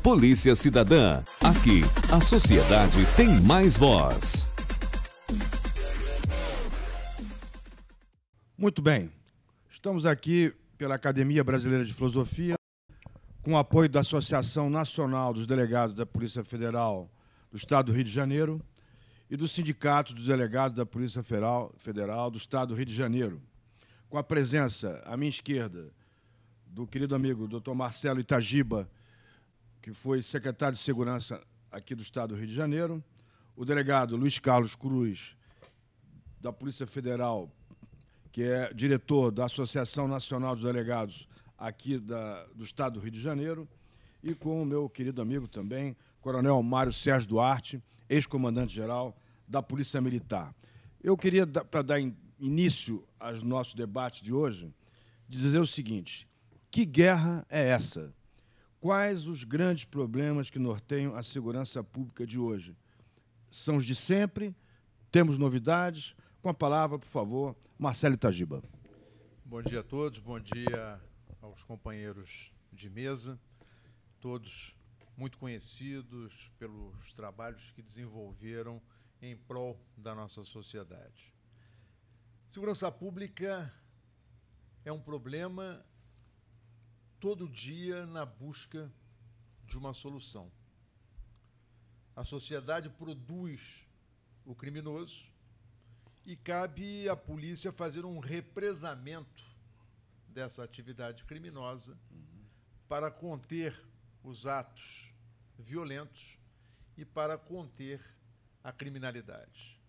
Polícia Cidadã. Aqui, a sociedade tem mais voz. Muito bem. Estamos aqui pela Academia Brasileira de Filosofia, com o apoio da Associação Nacional dos Delegados da Polícia Federal do Estado do Rio de Janeiro e do Sindicato dos Delegados da Polícia Federal do Estado do Rio de Janeiro, com a presença, à minha esquerda, do querido amigo Dr. Marcelo Itagiba, que foi secretário de Segurança aqui do Estado do Rio de Janeiro, o delegado Luiz Carlos Cruz, da Polícia Federal, que é diretor da Associação Nacional dos Delegados aqui do Estado do Rio de Janeiro, e com o meu querido amigo também, Coronel Mário Sérgio Duarte, ex-comandante-geral da Polícia Militar. Eu queria, para dar início aos nossos debates de hoje, dizer o seguinte: que guerra é essa? Quais os grandes problemas que norteiam a segurança pública de hoje? São os de sempre? Temos novidades? Com a palavra, por favor, Marcelo Itagiba. Bom dia a todos, bom dia aos companheiros de mesa, todos muito conhecidos pelos trabalhos que desenvolveram em prol da nossa sociedade. Segurança pública é um problema todo dia na busca de uma solução. A sociedade produz o criminoso e cabe à polícia fazer um represamento dessa atividade criminosa para conter os atos violentos e para conter a criminalidade.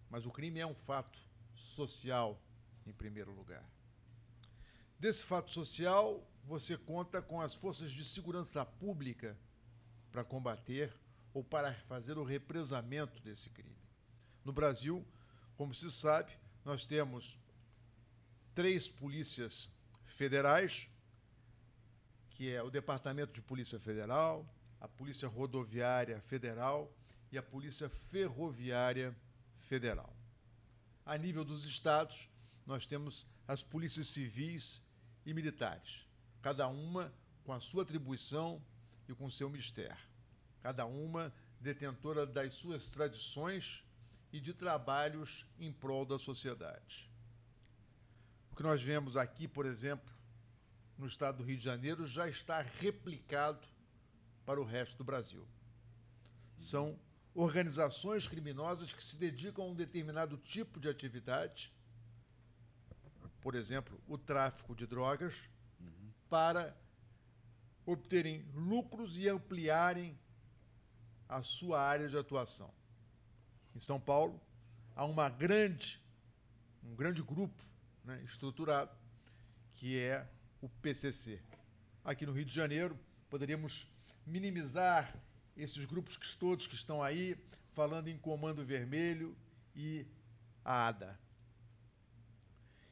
Mas o crime é um fato social, em primeiro lugar. Desse fato social, você conta com as forças de segurança pública para combater ou para fazer o represamento desse crime. No Brasil, como se sabe, nós temos 3 polícias federais, que é o Departamento de Polícia Federal, a Polícia Rodoviária Federal e a Polícia Ferroviária Federal. A nível dos estados, nós temos as polícias civis e militares, cada uma com a sua atribuição e com o seu mistério, cada uma detentora das suas tradições e de trabalhos em prol da sociedade. O que nós vemos aqui, por exemplo, no estado do Rio de Janeiro, já está replicado para o resto do Brasil. São organizações criminosas que se dedicam a um determinado tipo de atividade, por exemplo, o tráfico de drogas, para obterem lucros e ampliarem a sua área de atuação. Em São Paulo, há um grande grupo, né, estruturado, que é o PCC. Aqui no Rio de Janeiro, poderíamos minimizar esses grupos todos que estão aí, falando em Comando Vermelho e a ADA.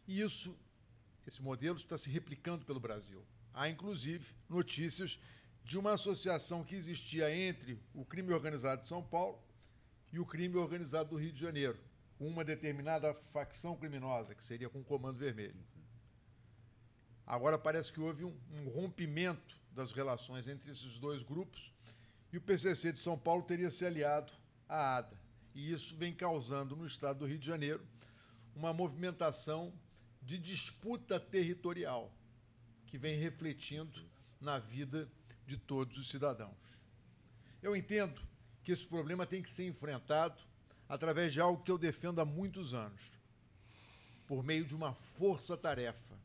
E esse modelo está se replicando pelo Brasil. Há, inclusive, notícias de uma associação que existia entre o crime organizado de São Paulo e o crime organizado do Rio de Janeiro, com uma determinada facção criminosa, que seria com o Comando Vermelho. Agora parece que houve um rompimento das relações entre esses dois grupos e o PCC de São Paulo teria se aliado à ADA. E isso vem causando no estado do Rio de Janeiro uma movimentação de disputa territorial que vem refletindo na vida de todos os cidadãos. Eu entendo que esse problema tem que ser enfrentado através de algo que eu defendo há muitos anos, por meio de uma força-tarefa,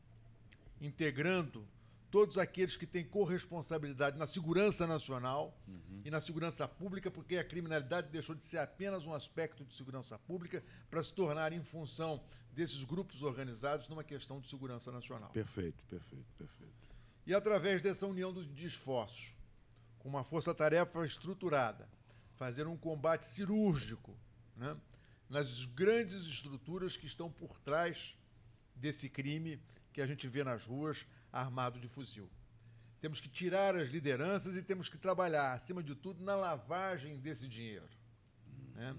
integrando todos aqueles que têm corresponsabilidade na segurança nacional e na segurança pública, porque a criminalidade deixou de ser apenas um aspecto de segurança pública para se tornar, em função desses grupos organizados, numa questão de segurança nacional. Perfeito, perfeito, perfeito. E através dessa união de esforços, com uma força-tarefa estruturada, fazer um combate cirúrgico, né, nas grandes estruturas que estão por trás desse crime que a gente vê nas ruas, armado de fuzil. Temos que tirar as lideranças e temos que trabalhar, acima de tudo, na lavagem desse dinheiro. Né?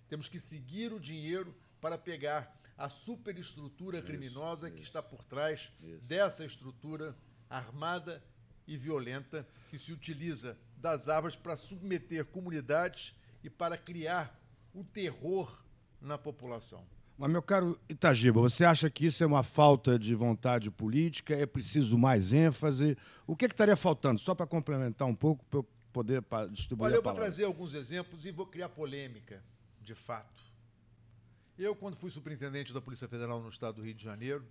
Temos que seguir o dinheiro para pegar a superestrutura criminosa que está por trás dessa estrutura armada e violenta que se utiliza das armas para submeter comunidades e para criar o terror na população. Mas, meu caro Itagiba, você acha que isso é uma falta de vontade política? É preciso mais ênfase? O que estaria faltando? Só para complementar um pouco, para eu poder distribuir Olha, a palavra. eu vou trazer alguns exemplos e vou criar polêmica, de fato. Eu, quando fui superintendente da Polícia Federal no estado do Rio de Janeiro,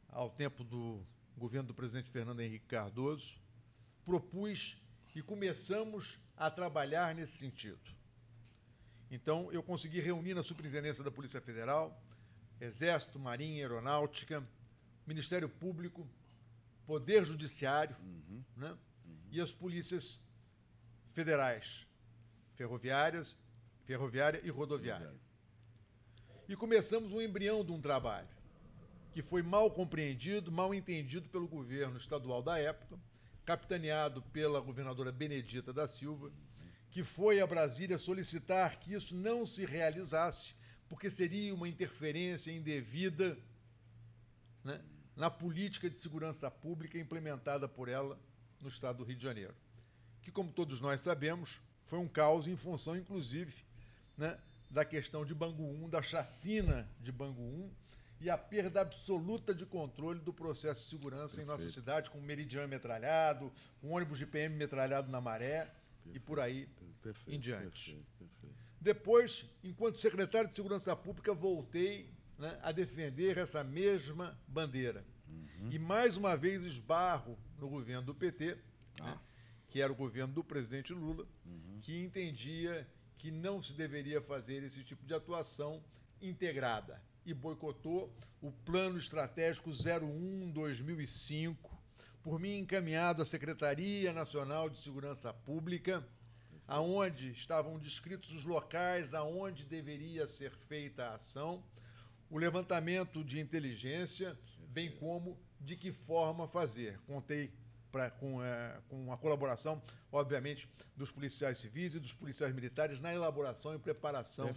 ao tempo do governo do presidente Fernando Henrique Cardoso, propus e começamos a trabalhar nesse sentido. Então, eu consegui reunir na Superintendência da Polícia Federal, Exército, Marinha, Aeronáutica, Ministério Público, Poder Judiciário, né? E as polícias federais, ferroviária e rodoviária. E começamos um embrião de um trabalho que foi mal compreendido, mal entendido pelo governo estadual da época, capitaneado pela governadora Benedita da Silva, que foi a Brasília solicitar que isso não se realizasse, porque seria uma interferência indevida, né, na política de segurança pública implementada por ela no estado do Rio de Janeiro. Que, como todos nós sabemos, foi um caos em função, inclusive, né, da questão de Bangu 1, da chacina de Bangu 1 e a perda absoluta de controle do processo de segurança em nossa cidade, com meridiano metralhado, com ônibus de PM metralhado na Maré, e por aí em diante. Depois, enquanto secretário de Segurança Pública, voltei, né, a defender essa mesma bandeira. E, mais uma vez, esbarro no governo do PT, né, que era o governo do presidente Lula, que entendia que não se deveria fazer esse tipo de atuação integrada e boicotou o Plano Estratégico 01-2005, por mim encaminhado à Secretaria Nacional de Segurança Pública, aonde estavam descritos os locais aonde deveria ser feita a ação, o levantamento de inteligência, bem como de que forma fazer. Contei com a colaboração, obviamente, dos policiais civis e dos policiais militares na elaboração e preparação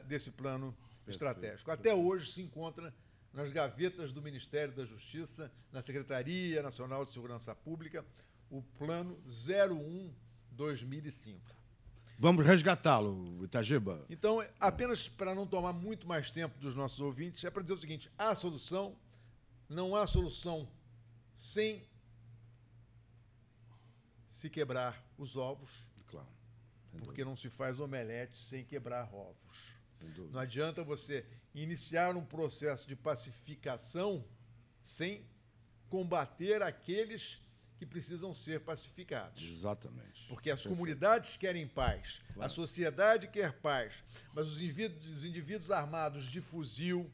desse plano estratégico. Até hoje se encontra nas gavetas do Ministério da Justiça, na Secretaria Nacional de Segurança Pública, o Plano 01-2005. Vamos resgatá-lo, Itagiba. Então, apenas para não tomar muito mais tempo dos nossos ouvintes, é para dizer o seguinte: há solução, não há solução sem se quebrar os ovos, claro, porque não se faz omelete sem quebrar ovos. Não adianta você iniciar um processo de pacificação sem combater aqueles que precisam ser pacificados. Exatamente. Porque as comunidades querem paz, claro, a sociedade quer paz, mas os indivíduos armados de fuzil,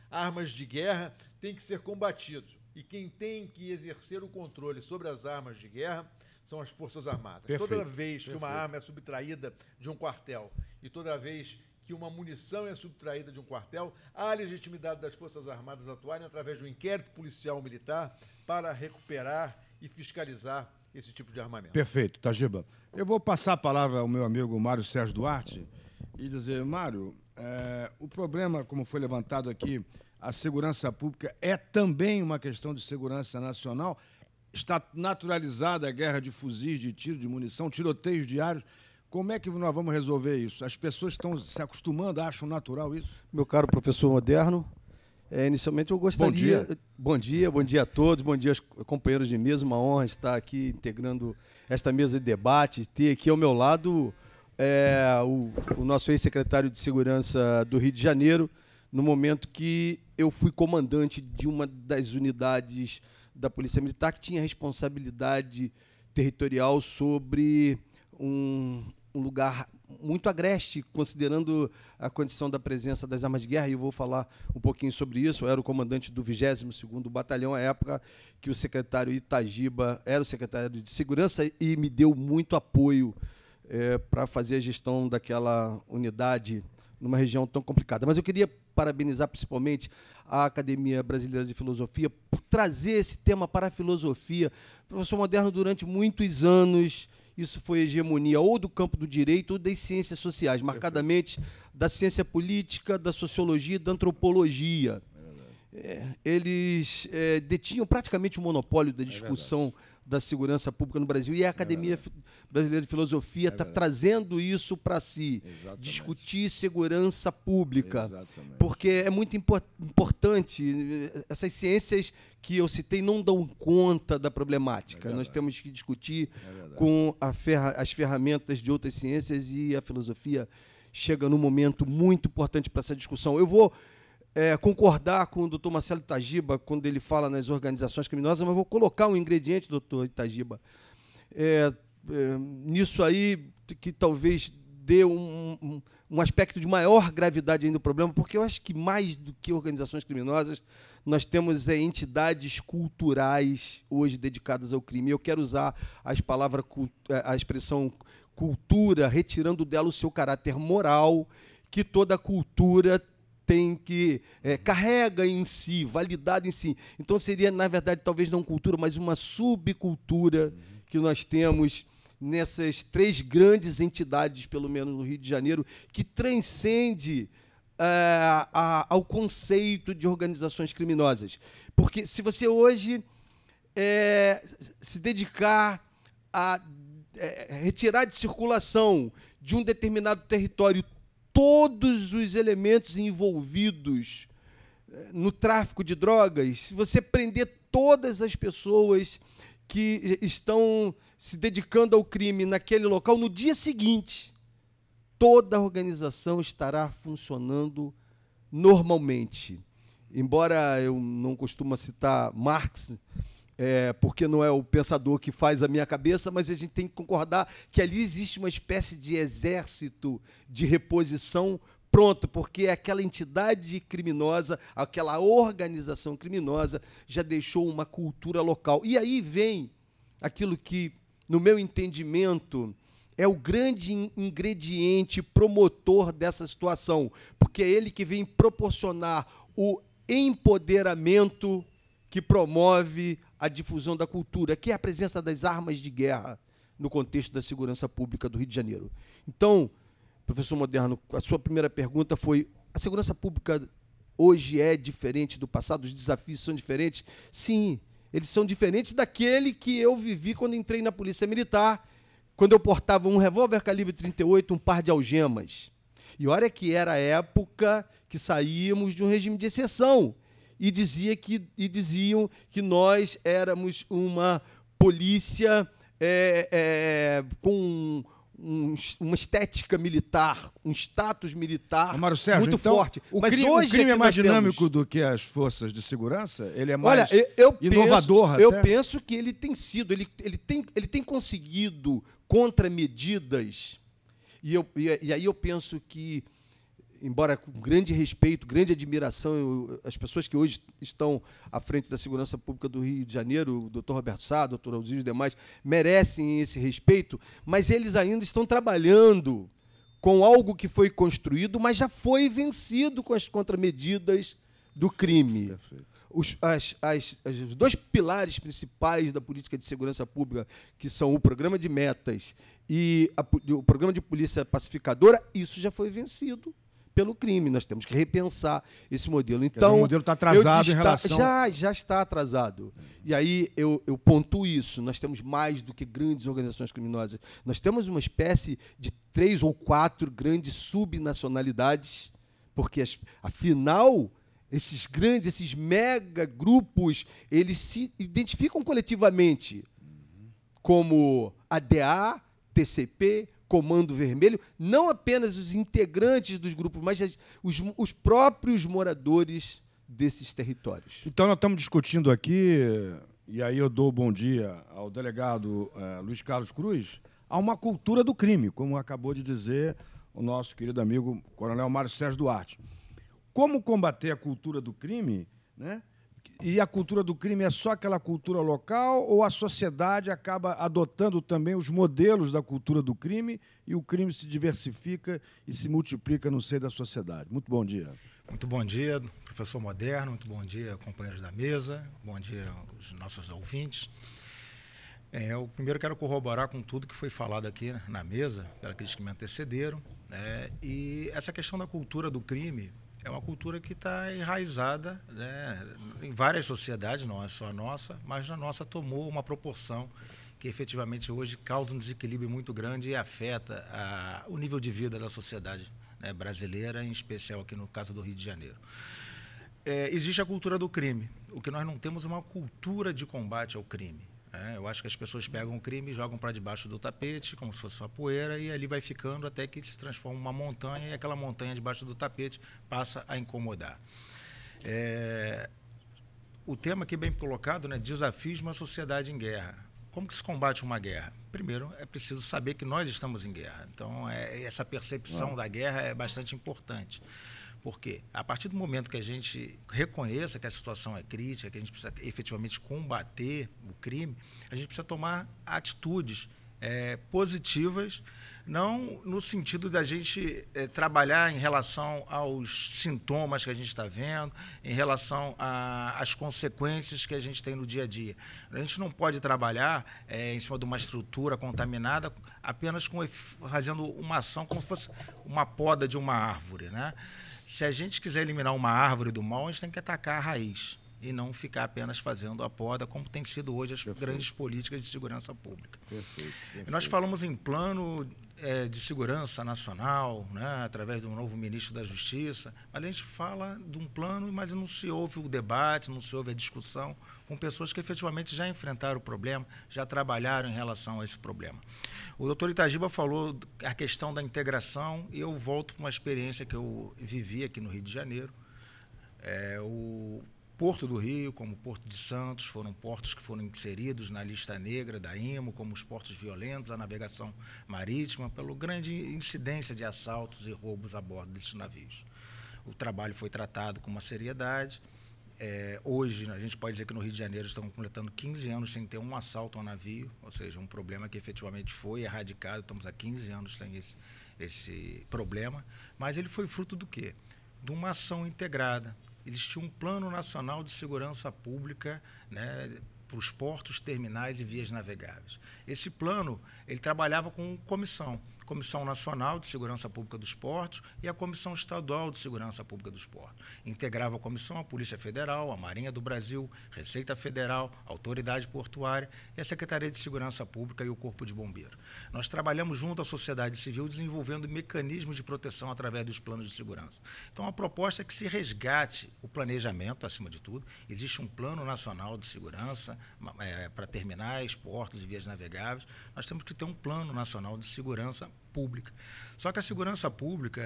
armas de guerra, têm que ser combatidos. E quem tem que exercer o controle sobre as armas de guerra são as Forças Armadas. Perfeito. Toda vez que uma arma é subtraída de um quartel e toda vez que uma munição é subtraída de um quartel, há a legitimidade das Forças Armadas atuarem através de um inquérito policial militar para recuperar e fiscalizar esse tipo de armamento. Perfeito, Itagiba. Eu vou passar a palavra ao meu amigo Mário Sérgio Duarte e dizer, Mário, o problema, como foi levantado aqui, a segurança pública é também uma questão de segurança nacional. Está naturalizada a guerra de fuzis, de tiro, de munição, tiroteios diários. Como é que nós vamos resolver isso? As pessoas estão se acostumando, acham natural isso? Meu caro professor Moderno, inicialmente eu gostaria... Bom dia a todos, bom dia aos companheiros de mesa, uma honra estar aqui integrando esta mesa de debate, ter aqui ao meu lado o nosso ex-secretário de Segurança do Rio de Janeiro, no momento que eu fui comandante de uma das unidades da Polícia Militar que tinha responsabilidade territorial sobre um lugar muito agreste, considerando a condição da presença das armas de guerra, e eu vou falar um pouquinho sobre isso. Eu era o comandante do 22º Batalhão, à época que o secretário Itagiba era o secretário de Segurança e me deu muito apoio para fazer a gestão daquela unidade numa região tão complicada. Mas eu queria parabenizar principalmente a Academia Brasileira de Filosofia por trazer esse tema para a filosofia. Professor Moderno, durante muitos anos, isso foi hegemonia ou do campo do direito ou das ciências sociais, marcadamente da ciência política, da sociologia e da antropologia. Eles detinham praticamente o monopólio da discussão da segurança pública no Brasil. E a Academia Brasileira de Filosofia está trazendo isso para si. Exatamente. Discutir segurança pública. Exatamente. Porque é muito importante. Essas ciências que eu citei não dão conta da problemática. Nós temos que discutir com as ferramentas de outras ciências, e a filosofia chega num momento muito importante para essa discussão. Eu vou concordar com o doutor Marcelo Itagiba quando ele fala nas organizações criminosas, mas vou colocar um ingrediente, doutor Itagiba, nisso aí, que talvez dê um aspecto de maior gravidade ainda do problema, porque eu acho que mais do que organizações criminosas, nós temos entidades culturais hoje dedicadas ao crime. Eu quero usar a expressão cultura, retirando dela o seu caráter moral, que toda cultura tem que carrega em si, validada em si. Então seria, na verdade, talvez não cultura, mas uma subcultura que nós temos nessas 3 grandes entidades, pelo menos no Rio de Janeiro, que transcende ao conceito de organizações criminosas. Porque se você hoje se dedicar a retirar de circulação de um determinado território todos os elementos envolvidos no tráfico de drogas, se você prender todas as pessoas que estão se dedicando ao crime naquele local, no dia seguinte, toda a organização estará funcionando normalmente. Embora eu não costumo citar Marx, porque não é o pensador que faz a minha cabeça, mas a gente tem que concordar que ali existe uma espécie de exército de reposição pronto, porque aquela entidade criminosa, aquela organização criminosa já deixou uma cultura local. E aí vem aquilo que, no meu entendimento, é o grande ingrediente promotor dessa situação, porque é ele que vem proporcionar o empoderamento que promove a difusão da cultura, que é a presença das armas de guerra no contexto da segurança pública do Rio de Janeiro. Então, professor Moderno, a sua primeira pergunta foi: a segurança pública hoje é diferente do passado? Os desafios são diferentes? Sim, eles são diferentes daquele que eu vivi quando entrei na Polícia Militar, quando eu portava um revólver calibre 38, um par de algemas. E olha que era a época que saímos de um regime de exceção, e diziam que nós éramos uma polícia com uma estética militar, um status militar Sérgio, muito então, forte. Mas hoje o crime é mais dinâmico do que as forças de segurança? Ele é mais inovador? Eu penso que ele tem sido, ele tem conseguido contramedidas, e aí eu penso que, embora com grande respeito, grande admiração, as pessoas que hoje estão à frente da segurança pública do Rio de Janeiro, o doutor Roberto Sá, o doutor Alzir e os demais, merecem esse respeito, mas eles ainda estão trabalhando com algo que foi construído, mas já foi vencido com as contramedidas do crime. Os 2 pilares principais da política de segurança pública, que são o programa de metas e o programa de polícia pacificadora, isso já foi vencido pelo crime. Nós temos que repensar esse modelo. Então, o modelo está atrasado em relação... Já está atrasado. E aí eu pontuo isso. Nós temos mais do que grandes organizações criminosas. Nós temos uma espécie de 3 ou 4 grandes subnacionalidades, porque, afinal, esses mega grupos, eles se identificam coletivamente como ADA, TCP, Comando Vermelho, não apenas os integrantes dos grupos, mas os próprios moradores desses territórios. Então, nós estamos discutindo aqui, e aí eu dou bom dia ao delegado Luiz Carlos Cruz, há uma cultura do crime, como acabou de dizer o nosso querido amigo Coronel Mário Sérgio Duarte. Como combater a cultura do crime, né? E a cultura do crime é só aquela cultura local, ou a sociedade acaba adotando também os modelos da cultura do crime e o crime se diversifica e se multiplica no seio da sociedade? Muito bom dia. Muito bom dia, professor Moderno, muito bom dia, companheiros da mesa, bom dia aos nossos ouvintes. Eu primeiro quero corroborar com tudo que foi falado aqui na mesa, pelos que me antecederam, e essa questão da cultura do crime, é uma cultura que está enraizada, né, em várias sociedades, não é só a nossa, mas na nossa tomou uma proporção que efetivamente hoje causa um desequilíbrio muito grande e afeta o nível de vida da sociedade, né, brasileira, em especial aqui no caso do Rio de Janeiro. Existe a cultura do crime. O que nós não temos é uma cultura de combate ao crime. Eu acho que as pessoas pegam o crime e jogam para debaixo do tapete, como se fosse uma poeira, e ali vai ficando até que se transforma em uma montanha, e aquela montanha debaixo do tapete passa a incomodar. O tema aqui bem colocado, né, desafios de uma sociedade em guerra. Como que se combate uma guerra? Primeiro, é preciso saber que nós estamos em guerra. Então, essa percepção da guerra é bastante importante. Porque a partir do momento que a gente reconheça que a situação é crítica, que a gente precisa efetivamente combater o crime, a gente precisa tomar atitudes positivas, não no sentido da gente trabalhar em relação aos sintomas que a gente está vendo, em relação às consequências que a gente tem no dia a dia. A gente não pode trabalhar em cima de uma estrutura contaminada apenas fazendo uma ação como se fosse uma poda de uma árvore, né? Se a gente quiser eliminar uma árvore do mal, a gente tem que atacar a raiz e não ficar apenas fazendo a poda, como tem sido hoje as grandes políticas de segurança pública. Perfeito. E nós falamos em plano de segurança nacional, né, através do novo ministro da Justiça, mas a gente fala de um plano, mas não se ouve o debate, não se ouve a discussão com pessoas que efetivamente já enfrentaram o problema, já trabalharam em relação a esse problema. O doutor Itagiba falou a questão da integração, e eu volto para uma experiência que eu vivi aqui no Rio de Janeiro. O Porto do Rio, como o Porto de Santos, foram portos que foram inseridos na lista negra da IMO, como os portos violentos, a navegação marítima, pela grande incidência de assaltos e roubos a bordo desses navios. O trabalho foi tratado com uma seriedade. Hoje, a gente pode dizer que no Rio de Janeiro estamos completando 15 anos sem ter um assalto ao navio, ou seja, um problema que efetivamente foi erradicado, estamos há 15 anos sem esse problema, mas ele foi fruto do quê? De uma ação integrada. Existia um Plano Nacional de Segurança Pública, né, para os portos, terminais e vias navegáveis. Esse plano, ele trabalhava com Comissão Nacional de Segurança Pública dos Portos e a Comissão Estadual de Segurança Pública dos Portos. Integrava a comissão a Polícia Federal, a Marinha do Brasil, Receita Federal, a Autoridade Portuária e a Secretaria de Segurança Pública e o Corpo de Bombeiros. Nós trabalhamos junto à sociedade civil desenvolvendo mecanismos de proteção através dos planos de segurança. Então, a proposta é que se resgate o planejamento, acima de tudo. Existe um Plano Nacional de Segurança para terminais, portos e vias navegáveis. Nós temos que ter um Plano Nacional de Segurança Pública. Só que a segurança pública,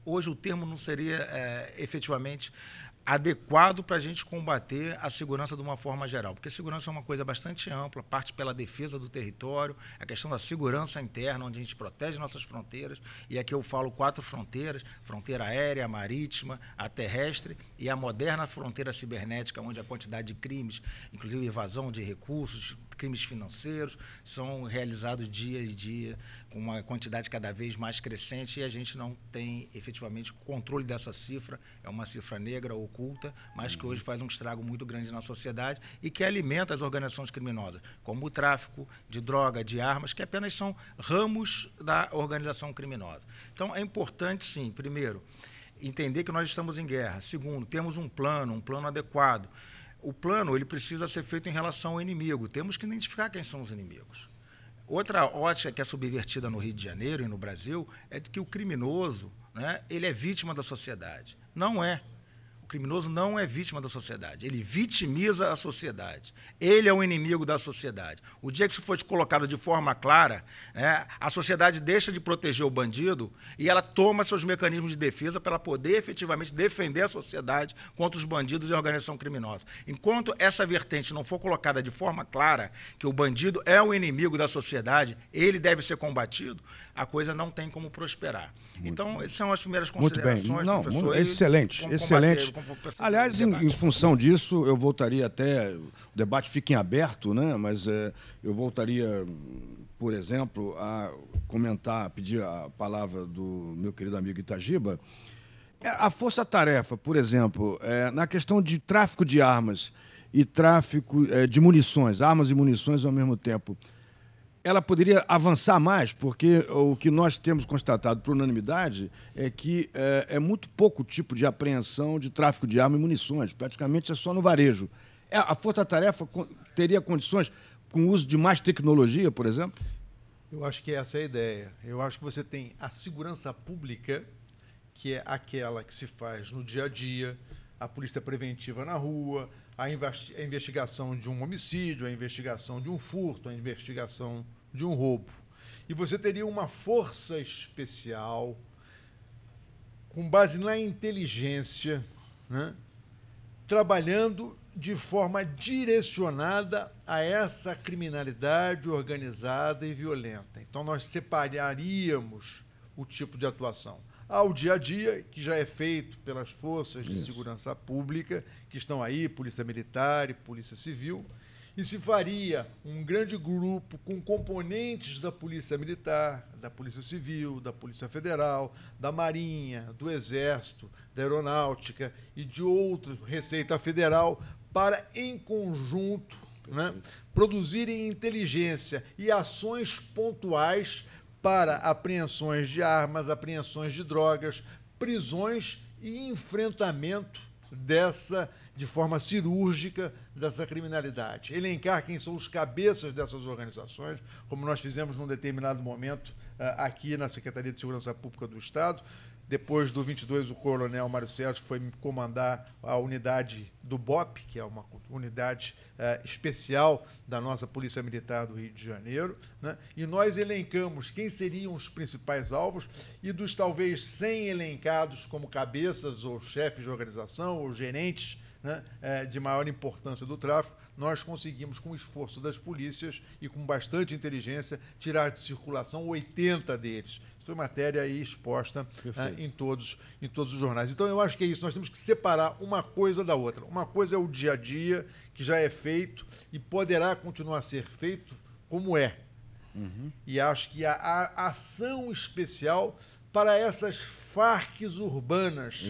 hoje o termo não seria efetivamente adequado para a gente combater a segurança de uma forma geral, porque a segurança é uma coisa bastante ampla, parte pela defesa do território, a questão da segurança interna, onde a gente protege nossas fronteiras, e aqui eu falo 4 fronteiras, fronteira aérea, a marítima, a terrestre e a moderna fronteira cibernética, onde a quantidade de crimes, inclusive evasão de recursos, crimes financeiros, são realizados dia a dia, com uma quantidade cada vez mais crescente, e a gente não tem efetivamente controle dessa cifra. É uma cifra negra, oculta, mas que hoje faz um estrago muito grande na sociedade e que alimenta as organizações criminosas, como o tráfico de droga, de armas, que apenas são ramos da organização criminosa. Então, é importante, sim, primeiro, entender que nós estamos em guerra. Segundo, temos um plano adequado. O plano, ele precisa ser feito em relação ao inimigo. Temos que identificar quem são os inimigos. Outra ótica que é subvertida no Rio de Janeiro e no Brasil é de que o criminoso, né, ele é vítima da sociedade. Não é. O criminoso não é vítima da sociedade. Ele vitimiza a sociedade. Ele é o inimigo da sociedade. O dia que isso for colocado de forma clara, né, a sociedade deixa de proteger o bandido e ela toma seus mecanismos de defesa para poder efetivamente defender a sociedade contra os bandidos e a organização criminosa. Enquanto essa vertente não for colocada de forma clara, que o bandido é o inimigo da sociedade, ele deve ser combatido, a coisa não tem como prosperar. Então, essas são as primeiras considerações. Muito bem. Não, excelente, excelente. Aliás, em função disso, eu voltaria até... O debate fica em aberto, né? Mas eu voltaria, por exemplo, a comentar, pedir a palavra do meu querido amigo Itagiba. A força-tarefa, por exemplo, na questão de tráfico de armas e tráfico de munições, armas e munições ao mesmo tempo, ela poderia avançar mais, porque o que nós temos constatado por unanimidade é que é muito pouco tipo de apreensão de tráfico de armas e munições, praticamente é só no varejo. A Força-Tarefa teria condições, com o uso de mais tecnologia, por exemplo? Eu acho que essa é a ideia. Eu acho que você tem a segurança pública, que é aquela que se faz no dia a dia, a polícia preventiva na rua, a investigação de um homicídio, a investigação de um furto, a investigação de um roubo. E você teria uma força especial, com base na inteligência, né, trabalhando de forma direcionada a essa criminalidade organizada e violenta. Então, nós separaríamos o tipo de atuação. Há o dia a dia, que já é feito pelas forças de segurança pública, que estão aí, Polícia Militar e Polícia Civil, e se faria um grande grupo com componentes da Polícia Militar, da Polícia Civil, da Polícia Federal, da Marinha, do Exército, da Aeronáutica e de outros, Receita Federal, para, em conjunto, né, produzirem inteligência e ações pontuais para apreensões de armas, apreensões de drogas, prisões e enfrentamento de forma cirúrgica dessa criminalidade. Elencar quem são os cabeças dessas organizações, como nós fizemos num determinado momento aqui na Secretaria de Segurança Pública do Estado. Depois do 22, o coronel Mário Sérgio foi comandar a unidade do BOP, que é uma unidade especial da nossa Polícia Militar do Rio de Janeiro, né? E nós elencamos quem seriam os principais alvos e dos talvez 100 elencados como cabeças ou chefes de organização ou gerentes, né, de maior importância do tráfico, nós conseguimos, com o esforço das polícias e com bastante inteligência, tirar de circulação 80 deles. Isso foi matéria aí exposta em todos os jornais. Então, eu acho que é isso. Nós temos que separar uma coisa da outra. Uma coisa é o dia a dia, que já é feito e poderá continuar a ser feito como é. E acho que a ação especial para essas Farcs urbanas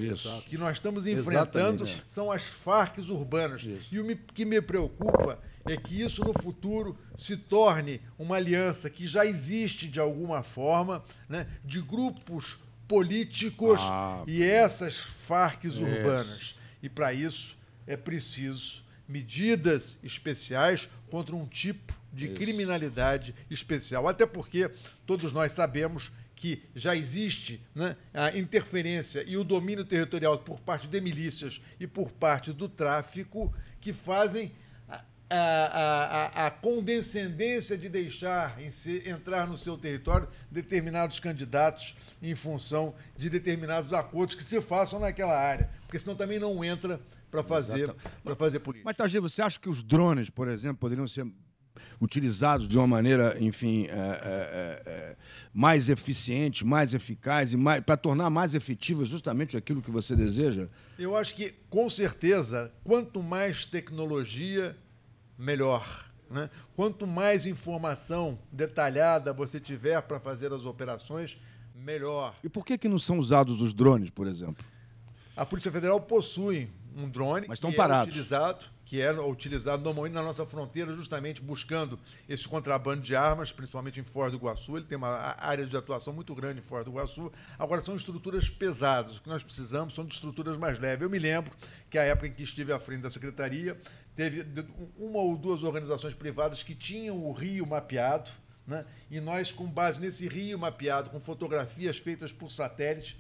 que nós estamos enfrentando são as Farcs urbanas. E o que me preocupa é que isso no futuro se torne uma aliança que já existe de alguma forma, né, de grupos políticos e essas Farcs urbanas. E para isso é preciso medidas especiais contra um tipo de criminalidade especial. Até porque todos nós sabemos que já existe, né, a interferência e o domínio territorial por parte de milícias e por parte do tráfico, que fazem a condescendência de deixar entrar no seu território determinados candidatos em função de determinados acordos que se façam naquela área, porque senão também não entra para fazer política. Mas, Tagir, você acha que os drones, por exemplo, poderiam ser utilizados de uma maneira, enfim, mais eficiente, mais eficaz, para tornar mais efetivo justamente aquilo que você deseja? Eu acho que, com certeza, quanto mais tecnologia, melhor, né? Quanto mais informação detalhada você tiver para fazer as operações, melhor. E por que não são usados os drones, por exemplo? A Polícia Federal possui um drone que é utilizado normalmente na nossa fronteira, justamente buscando esse contrabando de armas, principalmente em Foz do Iguaçu. Ele tem uma área de atuação muito grande em Foz do Iguaçu. Agora, são estruturas pesadas. O que nós precisamos são de estruturas mais leves. Eu me lembro que, a época em que estive à frente da Secretaria, teve uma ou duas organizações privadas que tinham o rio mapeado, né? E nós, com base nesse rio mapeado, com fotografias feitas por satélite,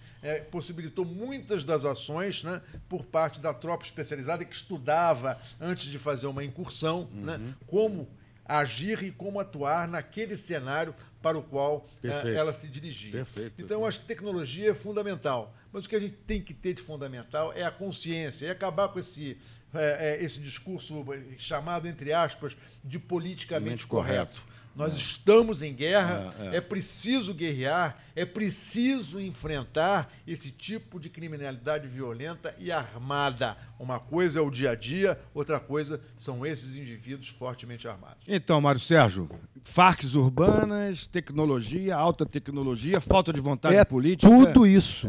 possibilitou muitas das ações, né, por parte da tropa especializada que estudava, antes de fazer uma incursão, né, como agir e como atuar naquele cenário para o qual ela se dirigia. Então, eu acho que tecnologia é fundamental, mas o que a gente tem que ter de fundamental é a consciência, e acabar com esse discurso chamado, entre aspas, de politicamente correto. Nós estamos em guerra, é preciso guerrear, é preciso enfrentar esse tipo de criminalidade violenta e armada. Uma coisa é o dia a dia, outra coisa são esses indivíduos fortemente armados. Então, Mário Sérgio, Farcs urbanas, tecnologia, alta tecnologia, falta de vontade política. Tudo isso.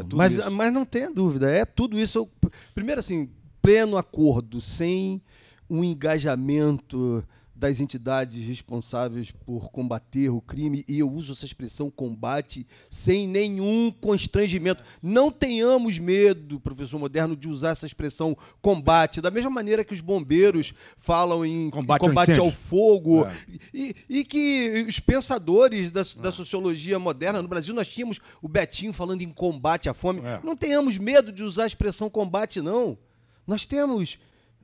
Mas não tenha dúvida, é tudo isso. Primeiro, assim, pleno acordo, sem um engajamento das entidades responsáveis por combater o crime, e eu uso essa expressão combate sem nenhum constrangimento. Não tenhamos medo, professor Moderno, de usar essa expressão combate, da mesma maneira que os bombeiros falam em combate ao fogo, e que os pensadores da sociologia moderna, no Brasil nós tínhamos o Betinho falando em combate à fome. Não tenhamos medo de usar a expressão combate, não. Nós temos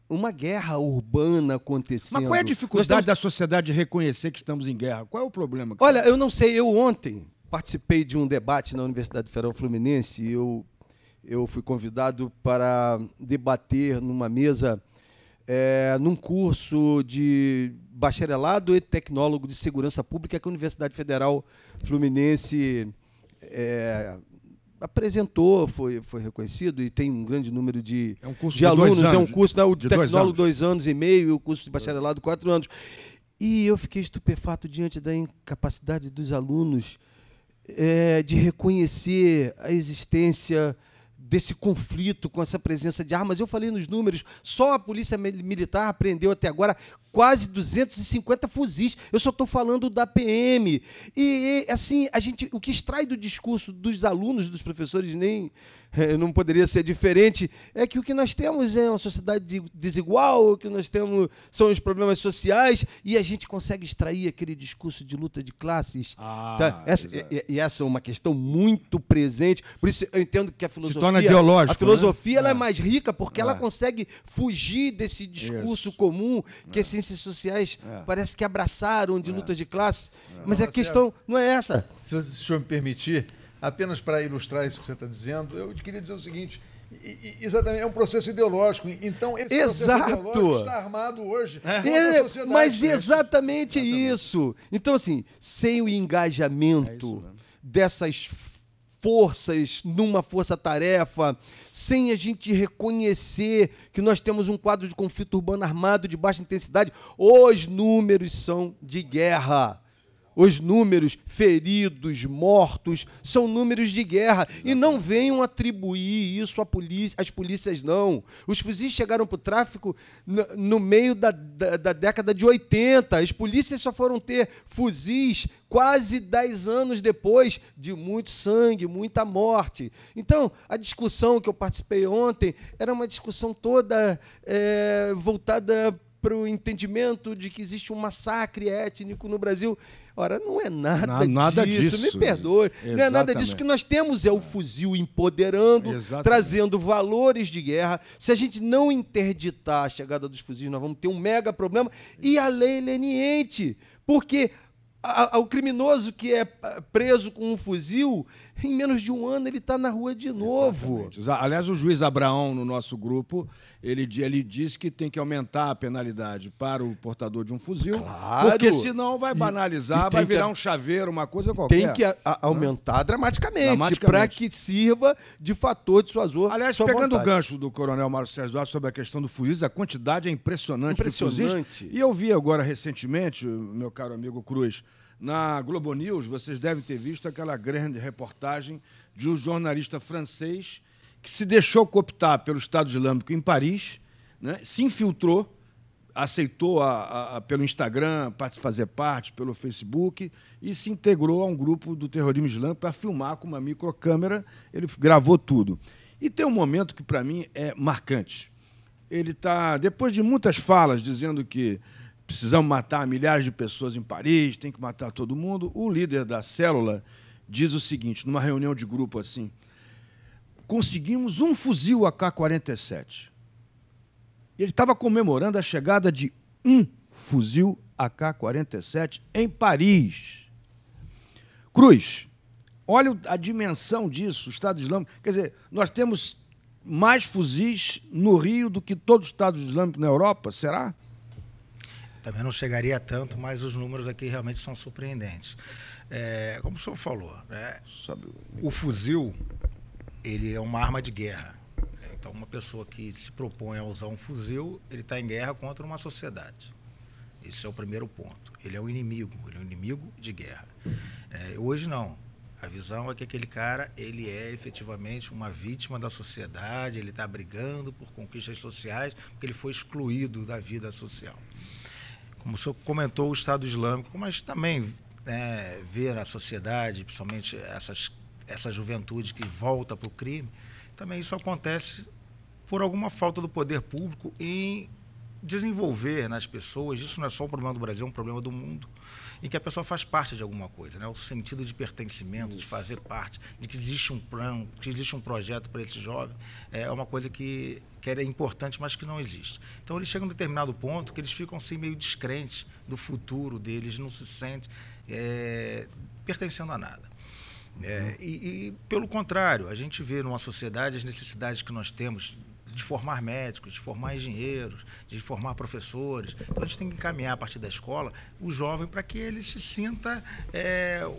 uma guerra urbana acontecendo. Mas qual é a dificuldade da sociedade de reconhecer que estamos em guerra? Qual é o problema? Olha, eu não sei. Eu ontem participei de um debate na Universidade Federal Fluminense e eu fui convidado para debater numa mesa, num curso de bacharelado e tecnólogo de segurança pública que a Universidade Federal Fluminense apresentou, foi reconhecido, e tem um grande número de alunos. É um curso, o de tecnólogo 2 anos e meio, e o curso de bacharelado 4 anos. E eu fiquei estupefato diante da incapacidade dos alunos de reconhecer a existência desse conflito com essa presença de armas. Eu falei nos números, só a Polícia Militar apreendeu até agora quase 250 fuzis. Eu só estou falando da PM. E assim, o que extrai do discurso dos alunos, dos professores, não poderia ser diferente, é que o que nós temos é uma sociedade desigual, o que nós temos são os problemas sociais, e a gente consegue extrair aquele discurso de luta de classes. Essa é uma questão muito presente. Por isso eu entendo que a filosofia, se torna ideológico, a filosofia, ela é mais rica, porque ela consegue fugir desse discurso comum que as ciências sociais parece que abraçaram de luta de classes. Mas a questão não é essa. Se o senhor me permitir, apenas para ilustrar isso que você está dizendo, eu queria dizer o seguinte: exatamente, é um processo ideológico. Então, esse processo ideológico está armado hoje. Mas exatamente isso. Então, assim, sem o engajamento dessas forças numa força-tarefa, sem a gente reconhecer que nós temos um quadro de conflito urbano armado de baixa intensidade, os números são de guerra. Os números feridos, mortos, são números de guerra. Exatamente. E não venham atribuir isso às polícias, não. Os fuzis chegaram para o tráfico no meio da década de 80. As polícias só foram ter fuzis quase 10 anos depois de muito sangue, muita morte. Então, a discussão que eu participei ontem era uma discussão toda voltada para o entendimento de que existe um massacre étnico no Brasil. Ora, não é nada disso, me perdoe. Exatamente. Não é nada disso. O que nós temos é o fuzil empoderando, trazendo valores de guerra. Se a gente não interditar a chegada dos fuzis, nós vamos ter um mega problema. E a lei leniente, porque o criminoso que é preso com um fuzil, em menos de um ano ele está na rua de novo. Exatamente. Aliás, o juiz Abraão, no nosso grupo, ele disse que tem que aumentar a penalidade para o portador de um fuzil, porque senão vai banalizar, vai virar um chaveiro, uma coisa qualquer. Tem que aumentar dramaticamente, para que sirva de fator dissuasor. Aliás, pegando o gancho do coronel Mário Sérgio Duarte sobre a questão do fuzis, a quantidade é impressionante. E eu vi agora recentemente, meu caro amigo Cruz, na Globo News, vocês devem ter visto aquela grande reportagem de um jornalista francês que se deixou cooptar pelo Estado Islâmico em Paris, né, se infiltrou, aceitou pelo Instagram fazer parte, pelo Facebook, e se integrou a um grupo do terrorismo islâmico para filmar com uma microcâmera. Ele gravou tudo. E tem um momento que, para mim, é marcante. Ele está, depois de muitas falas dizendo que precisamos matar milhares de pessoas em Paris, tem que matar todo mundo, o líder da célula diz o seguinte, numa reunião de grupo assim: conseguimos um fuzil AK-47. Ele estava comemorando a chegada de um fuzil AK-47 em Paris. Cruz, olha a dimensão disso, o Estado Islâmico. Quer dizer, nós temos mais fuzis no Rio do que todos os Estados Islâmicos na Europa, será? Também não chegaria a tanto, mas os números aqui realmente são surpreendentes. Como o senhor falou, né? O fuzil, ele é uma arma de guerra. Então, uma pessoa que se propõe a usar um fuzil, ele está em guerra contra uma sociedade. Esse é o primeiro ponto. Ele é um inimigo de guerra. Hoje, não. A visão é que aquele cara, ele é efetivamente uma vítima da sociedade, ele está brigando por conquistas sociais, porque ele foi excluído da vida social. como o senhor comentou, o Estado Islâmico, mas também ver a sociedade, principalmente essa juventude que volta para o crime, também isso acontece por alguma falta do poder público em desenvolver nas pessoas, isso não é só um problema do Brasil, é um problema do mundo, em que a pessoa faz parte de alguma coisa, né? O sentido de pertencimento, de fazer parte, de que existe um plano, que existe um projeto para esse jovem, é uma coisa que é importante, mas que não existe. Então, eles chegam a um determinado ponto que eles ficam assim meio descrentes do futuro deles, não se sentem pertencendo a nada. E, pelo contrário, a gente vê numa sociedade as necessidades que nós temos de formar médicos, de formar engenheiros, de formar professores. Então, a gente tem que encaminhar, a partir da escola, o jovem para que ele se sinta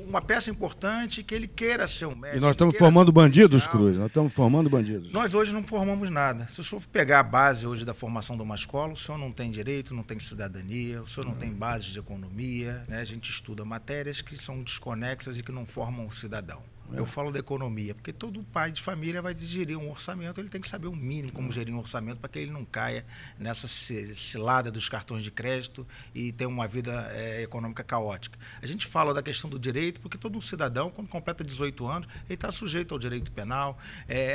uma peça importante, que ele queira ser um médico. E nós estamos formando bandidos, Cruz, nós estamos formando bandidos. Nós hoje não formamos nada. Se o senhor pegar a base hoje da formação de uma escola, o senhor não tem direito, não tem cidadania, o senhor não tem bases de economia, né? A gente estuda matérias que são desconexas e que não formam o cidadão. Eu falo da economia, porque todo pai de família vai gerir um orçamento, ele tem que saber o mínimo como gerir um orçamento para que ele não caia nessa cilada dos cartões de crédito e tenha uma vida econômica caótica. A gente fala da questão do direito, porque todo cidadão, quando completa 18 anos, ele está sujeito ao direito penal.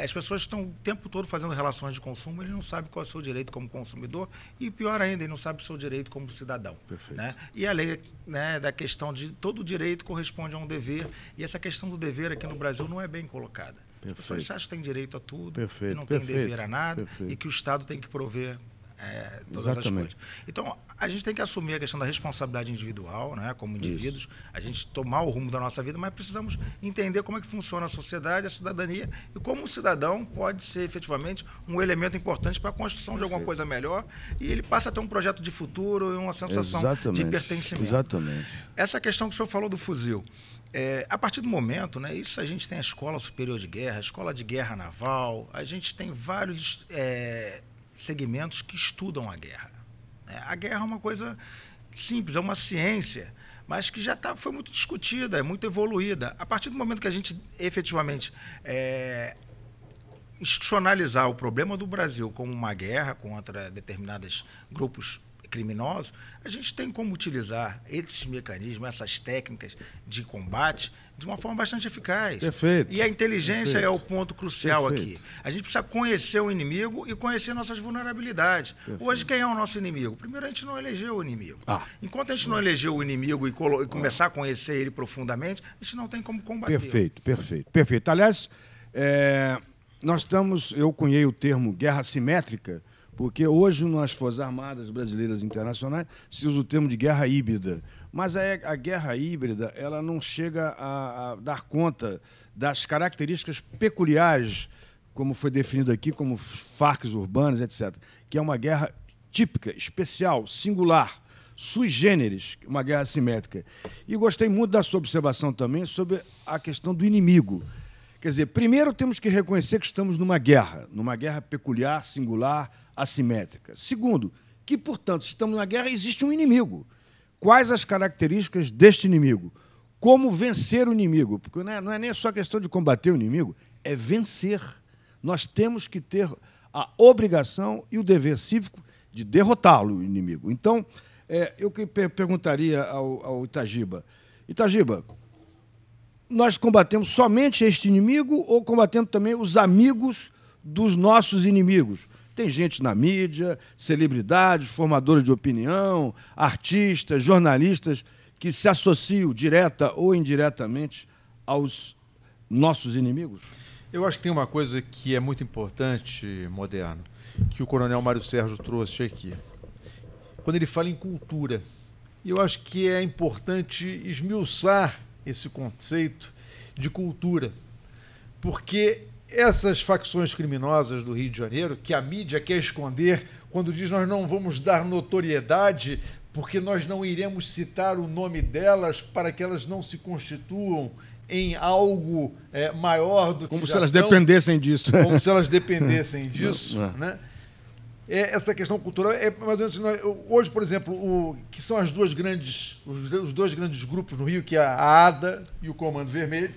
As pessoas estão o tempo todo fazendo relações de consumo, ele não sabe qual é o seu direito como consumidor e, pior ainda, ele não sabe o seu direito como cidadão. Perfeito. Né? E a lei, né, da questão de todo direito corresponde a um dever, e essa questão do dever aqui no Brasil não é bem colocada. As pessoas acham que tem direito a tudo, e não tem dever a nada, e que o Estado tem que prover todas as coisas. Então, a gente tem que assumir a questão da responsabilidade individual, né, como indivíduos, a gente tomar o rumo da nossa vida, mas precisamos entender como é que funciona a sociedade, a cidadania, e como o cidadão pode ser efetivamente um elemento importante para a construção de alguma coisa melhor, e ele passa a ter um projeto de futuro e uma sensação de pertencimento. Exatamente. Essa questão que o senhor falou do fuzil, a partir do momento, né, isso a gente tem a Escola Superior de Guerra, a Escola de Guerra Naval, a gente tem vários segmentos que estudam a guerra. A guerra é uma coisa simples, é uma ciência, mas que já foi muito discutida, é muito evoluída. A partir do momento que a gente efetivamente institucionalizar o problema do Brasil como uma guerra contra determinados grupos criminosos, a gente tem como utilizar esses mecanismos, essas técnicas de combate de uma forma bastante eficaz. Perfeito. E a inteligência Perfeito. é o ponto crucial Perfeito. aqui. A gente precisa conhecer o inimigo e conhecer nossas vulnerabilidades. Perfeito. Hoje, quem é o nosso inimigo? Primeiro, a gente não elegeu o inimigo. Enquanto a gente não elegeu o inimigo e começar a conhecer ele profundamente, a gente não tem como combater. Perfeito. Aliás, eu cunhei o termo guerra assimétrica, porque hoje nas Forças Armadas Brasileiras Internacionais se usa o termo de guerra híbrida. Mas a guerra híbrida ela não chega a dar conta das características peculiares, como foi definido aqui, como farcs urbanas, etc., que é uma guerra típica, especial, singular, sui generis, uma guerra assimétrica. E gostei muito da sua observação também sobre a questão do inimigo. Quer dizer, primeiro temos que reconhecer que estamos numa guerra peculiar, singular, assimétrica. Segundo, que, portanto, se estamos na guerra, existe um inimigo. Quais as características deste inimigo? Como vencer o inimigo? Porque não é nem só questão de combater o inimigo, é vencer. Nós temos que ter a obrigação e o dever cívico de derrotá-lo, o inimigo. Então, eu perguntaria ao Itagiba. Itagiba, nós combatemos somente este inimigo ou combatemos também os amigos dos nossos inimigos? Tem gente na mídia, celebridades, formadores de opinião, artistas, jornalistas, que se associam direta ou indiretamente aos nossos inimigos? Eu acho que tem uma coisa que é muito importante, Moderno, que o coronel Mário Sérgio trouxe aqui. Quando ele fala em cultura, eu acho que é importante esmiuçar esse conceito de cultura, porque essas facções criminosas do Rio de Janeiro, que a mídia quer esconder, quando diz nós não vamos dar notoriedade porque nós não iremos citar o nome delas para que elas não se constituam em algo maior do que como se elas dependessem disso. Como se elas dependessem disso, né? Essa questão cultural é mais ou menos assim, hoje, por exemplo, que são os dois grandes grupos no Rio, que é a ADA e o Comando Vermelho,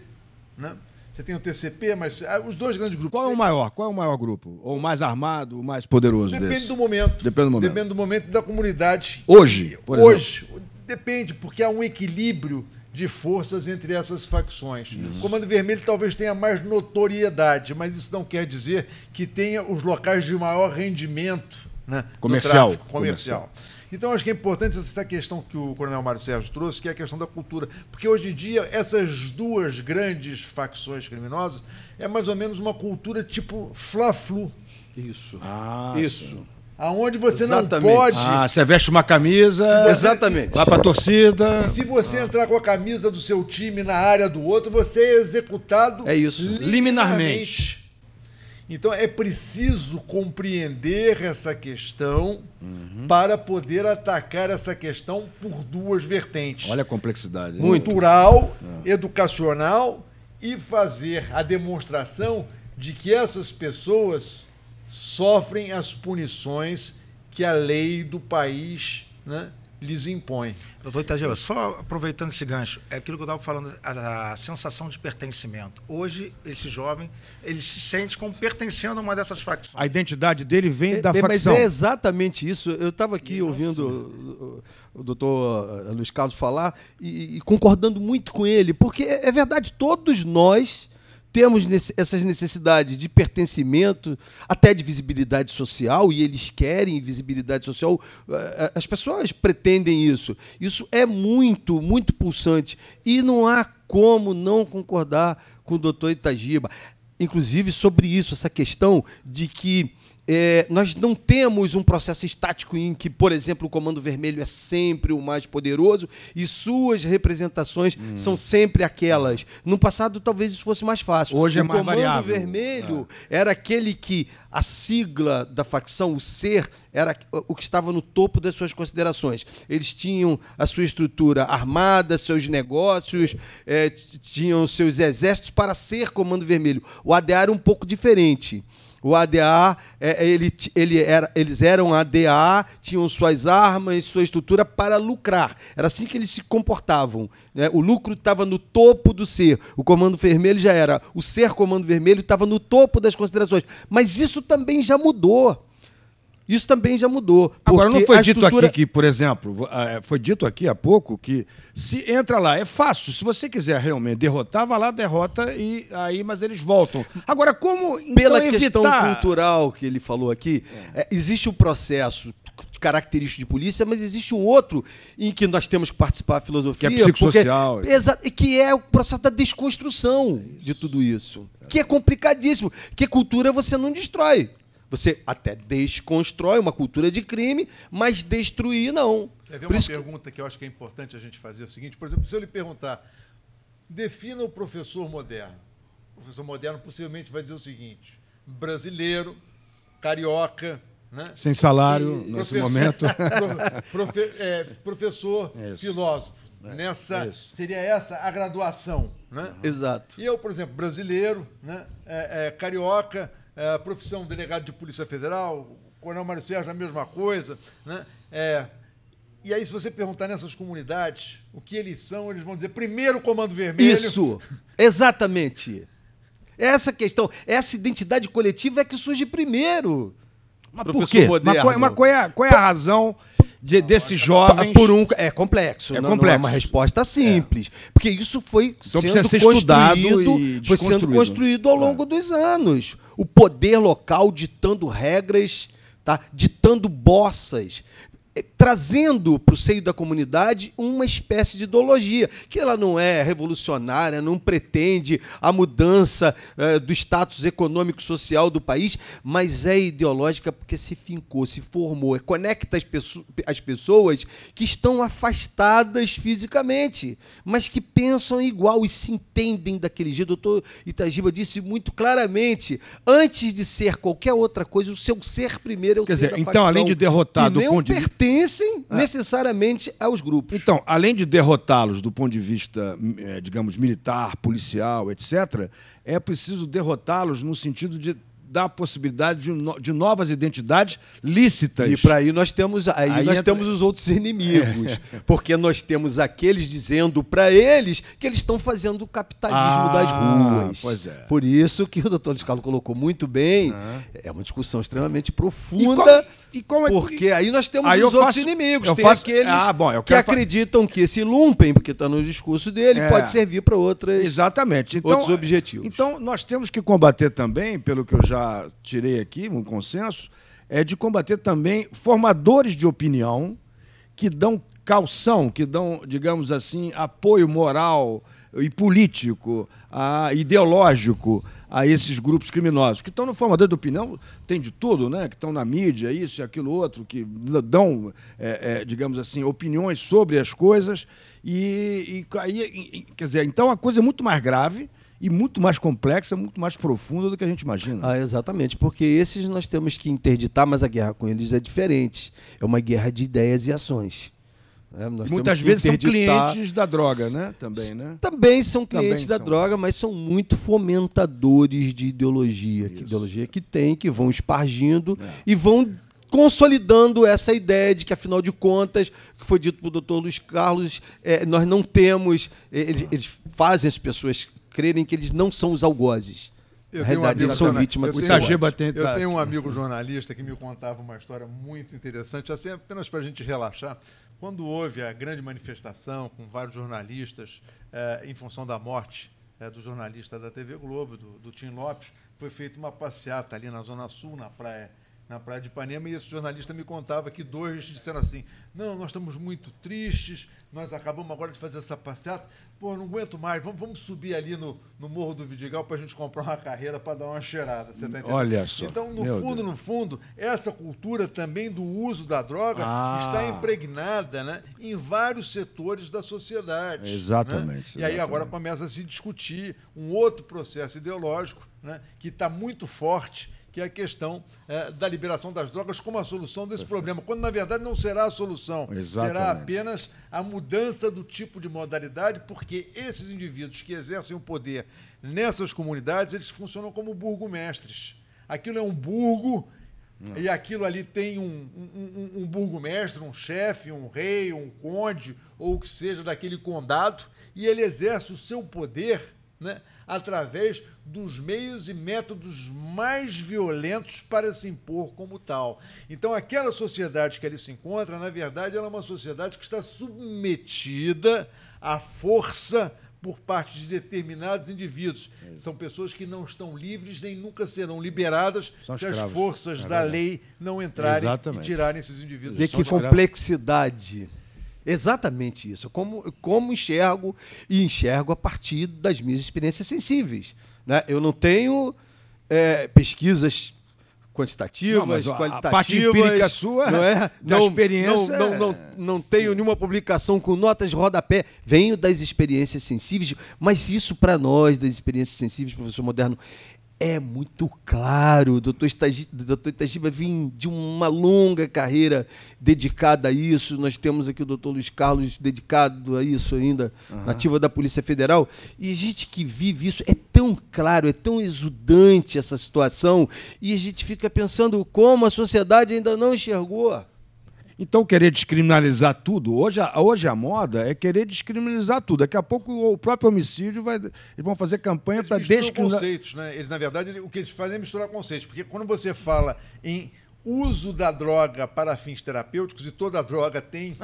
né? Você tem o TCP, mas os dois grandes grupos. Qual é o maior? Qual é o maior grupo? Ou o mais armado, o mais poderoso Depende desse? do momento. Depende do momento. Depende do momento da comunidade. Hoje, por Hoje. Depende, porque há um equilíbrio de forças entre essas facções. O Comando Vermelho talvez tenha mais notoriedade, mas isso não quer dizer que tenha os locais de maior rendimento, né, comercial. do tráfico comercial. Então, acho que é importante essa questão que o Coronel Mário Sérgio trouxe, que é a questão da cultura. Porque, hoje em dia, essas duas grandes facções criminosas é mais ou menos uma cultura tipo Fla-Flu. Isso. Isso. Aonde você Exatamente. não pode... Você veste uma camisa... Exatamente. Vai pra torcida... E se você entrar com a camisa do seu time na área do outro, você é executado... É isso. Liminarmente. Então, é preciso compreender essa questão para poder atacar essa questão por duas vertentes. Olha a complexidade. Cultural, educacional e fazer a demonstração de que essas pessoas sofrem as punições que a lei do país, né, lhes impõe. Doutor Itagiba, só aproveitando esse gancho, é aquilo que eu estava falando, a sensação de pertencimento. Hoje, esse jovem, ele se sente como pertencendo a uma dessas facções. A identidade dele vem da Mas facção. é exatamente isso. Eu estava aqui ouvindo o doutor Luiz Carlos falar e concordando muito com ele, porque é verdade, todos nós temos essas necessidades de pertencimento, até de visibilidade social, e eles querem visibilidade social. As pessoas pretendem isso. Isso é muito, muito pulsante. E não há como não concordar com o doutor Itagiba. Inclusive, sobre isso, essa questão de que nós não temos um processo estático em que, por exemplo, o Comando Vermelho é sempre o mais poderoso e suas representações são sempre aquelas. No passado, talvez isso fosse mais fácil. Hoje é mais variável. O Comando Vermelho era aquele que a sigla da facção, o ser, era o que estava no topo das suas considerações. Eles tinham a sua estrutura armada, seus negócios, tinham seus exércitos para ser Comando Vermelho. O ADA era um pouco diferente. O ADA, eles eram ADA, tinham suas armas, sua estrutura para lucrar. Era assim que eles se comportavam, né? O lucro estava no topo do ser. O Comando Vermelho já era. O ser Comando Vermelho estava no topo das considerações. Mas isso também já mudou. Isso também já mudou. Agora, não foi dito aqui que, por exemplo, foi dito aqui há pouco que se entra lá, é fácil. Se você quiser realmente derrotar, vai lá, derrota, e aí, mas eles voltam. Agora, como então, pela questão cultural que ele falou aqui, existe um processo característico de polícia, mas existe um outro em que nós temos que participar da filosofia. Que é psicossocial. Que é o processo da desconstrução de tudo isso. Que é complicadíssimo. Porque cultura você não destrói. Você até desconstrói uma cultura de crime, mas destruir não. Uma pergunta que eu acho que é importante a gente fazer é o seguinte, por exemplo, se eu lhe perguntar, defina o professor moderno. O professor moderno possivelmente vai dizer o seguinte, brasileiro, carioca, né? Sem salário, nesse momento. Professor, filósofo. Seria essa a graduação, né? Exato. E eu, por exemplo, brasileiro, né? Carioca, profissão delegado de Polícia Federal, o Coronel Mário Sérgio a mesma coisa, né? E aí, se você perguntar nessas comunidades o que eles são, eles vão dizer primeiro Comando Vermelho. Isso, exatamente. Essa questão, essa identidade coletiva é que surge primeiro. Mas por quê? Mas qual é a razão desses jovens? É complexo. É não complexo. é uma resposta simples. Porque isso foi então sendo ser construído ao longo dos anos. O poder local ditando regras, tá? Ditando bossas, trazendo para o seio da comunidade uma espécie de ideologia, que ela não é revolucionária, não pretende a mudança do status econômico e social do país, mas é ideológica porque se fincou, se formou, conecta as pessoas que estão afastadas fisicamente, mas que pensam igual e se entendem daquele jeito. O doutor Itagiba disse muito claramente, antes de ser qualquer outra coisa, o seu ser primeiro é o ser da facção. Então, além de derrotar do ponto de vista... pertencem necessariamente aos grupos. Então, além de derrotá-los do ponto de vista, digamos, militar, policial, etc., é preciso derrotá-los no sentido de dá a possibilidade de novas identidades lícitas. E para aí nós temos Aí temos os outros inimigos, porque nós temos aqueles dizendo para eles que eles estão fazendo o capitalismo das ruas. Pois é. Por isso que o doutor Luiz Carlos colocou muito bem, é uma discussão extremamente profunda, porque aí nós temos os outros inimigos. Tem aqueles que acreditam que esse lumpen, porque está no discurso dele, pode servir para outros objetivos. Então, nós temos que combater também, pelo que eu já tirei aqui, um consenso, de combater também formadores de opinião que dão caução, que dão, digamos assim, apoio moral e político, ideológico a esses grupos criminosos, que estão no formador de opinião, tem de tudo, né? Que estão na mídia, isso e aquilo outro, que dão, digamos assim, opiniões sobre as coisas. Quer dizer, então a coisa é muito mais grave e muito mais complexa, muito mais profunda do que a gente imagina. Exatamente, porque esses nós temos que interditar, mas a guerra com eles é diferente. É uma guerra de ideias e ações. Muitas vezes são clientes da droga, né? Também são clientes da droga, mas são muito fomentadores de ideologia. Que ideologia que vão espargindo e vão consolidando essa ideia de que, afinal de contas, que foi dito pelo doutor Luiz Carlos, nós não temos... Eles fazem as pessoas crerem que eles não são os algozes. Na realidade, eles são vítimas do Eu tenho um amigo jornalista que me contava uma história muito interessante, assim, apenas para a gente relaxar. Quando houve a grande manifestação com vários jornalistas em função da morte do jornalista da TV Globo, do Tim Lopes, foi feita uma passeata ali na Zona Sul, na praia de Ipanema, e esse jornalista me contava que dois disseram assim: não, nós estamos muito tristes, nós acabamos agora de fazer essa passeata, não aguento mais, vamos subir ali no Morro do Vidigal para a gente comprar uma carreira para dar uma cheirada. Você tá entendendo? Olha só. Então, no fundo, essa cultura também do uso da droga está impregnada, né, em vários setores da sociedade. Exatamente. Né? E aí agora começa a se discutir um outro processo ideológico, né, que está muito forte, que é a questão da liberação das drogas como a solução desse problema, quando, na verdade, não será a solução. Exatamente. Será apenas a mudança do tipo de modalidade, porque esses indivíduos que exercem o poder nessas comunidades, eles funcionam como burgomestres. Aquilo é um burgo, e aquilo ali tem um burgomestre, um chefe, um rei, um conde, ou o que seja daquele condado, e ele exerce o seu poder, né, através dos meios e métodos mais violentos para se impor como tal. Então, aquela sociedade que ali se encontra, na verdade, ela é uma sociedade que está submetida à força por parte de determinados indivíduos. São pessoas que não estão livres nem nunca serão liberadas se as forças da lei não entrarem e tirarem esses indivíduos. Vê que complexidade. Exatamente isso. Como enxergo a partir das minhas experiências sensíveis. Né? Eu não tenho pesquisas quantitativas, qualitativas. A parte empírica sua, da experiência... Não tenho nenhuma publicação com notas de rodapé. Venho das experiências sensíveis, mas isso para nós, das experiências sensíveis, professor Moderno, é muito claro. O doutor Itagiba vem de uma longa carreira dedicada a isso. Nós temos aqui o doutor Luiz Carlos dedicado a isso ainda, nativa da Polícia Federal. E a gente que vive isso, é tão claro, é tão exudante essa situação, e a gente fica pensando como a sociedade ainda não enxergou. Então, querer descriminalizar tudo, hoje a moda é querer descriminalizar tudo. Daqui a pouco o próprio homicídio eles vão fazer campanha para descriminalizar. Conceitos, né? Eles, na verdade, o que eles fazem é misturar conceitos, porque quando você fala em uso da droga para fins terapêuticos, e toda droga tem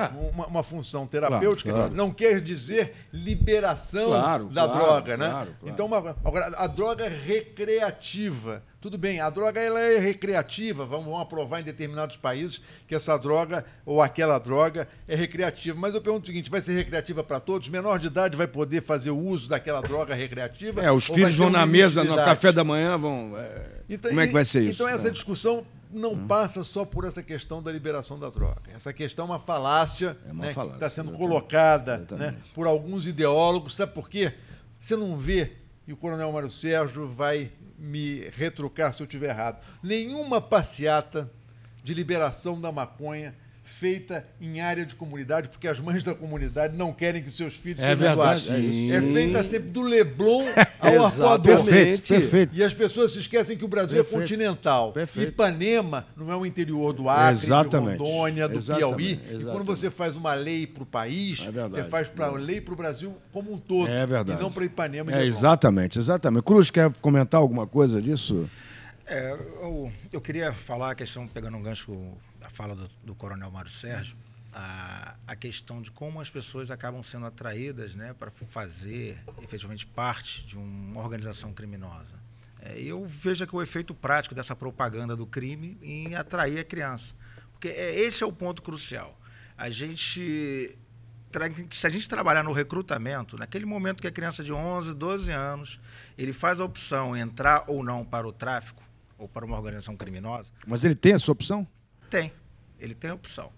uma função terapêutica, não quer dizer liberação da droga, né? Claro. Então, agora, a droga recreativa, tudo bem, a droga ela é recreativa, vamos aprovar em determinados países que essa droga ou aquela droga é recreativa, mas eu pergunto o seguinte: vai ser recreativa para todos? Menor de idade vai poder fazer o uso daquela droga recreativa? Os filhos vão na mesa, no café da manhã, vão... como é que vai ser isso? Então essa discussão não passa só por essa questão da liberação da droga. Essa questão é uma falácia, que está sendo colocada, né, por alguns ideólogos. Sabe por quê? Você não vê, e o coronel Mário Sérgio vai me retrucar se eu estiver errado, nenhuma passeata de liberação da maconha feita em área de comunidade, porque as mães da comunidade não querem que seus filhos É sejam verdade, doados. é É feita sempre do Leblon ao Arpoador. Perfeito, perfeito. E as pessoas se esquecem que o Brasil é continental. Perfeito. Ipanema não é o interior do Acre, Exatamente. de Rondônia, do Exatamente. Piauí. E quando você faz uma lei para o país, você faz a lei para o Brasil como um todo. É verdade. E não para Ipanema e É, Leblon. exatamente, exatamente. Cruz, quer comentar alguma coisa disso? Eu queria falar a questão, pegando um gancho da fala do Coronel Mário Sérgio, a questão de como as pessoas acabam sendo atraídas, né, para fazer efetivamente parte de uma organização criminosa. Eu vejo que o efeito prático dessa propaganda do crime em atrair a criança. Porque esse é o ponto crucial. Se a gente trabalhar no recrutamento, naquele momento que a criança de 11, 12 anos, ele faz a opção entrar ou não para o tráfico, ou para uma organização criminosa. Mas ele tem essa opção? Tem. Ele tem a opção.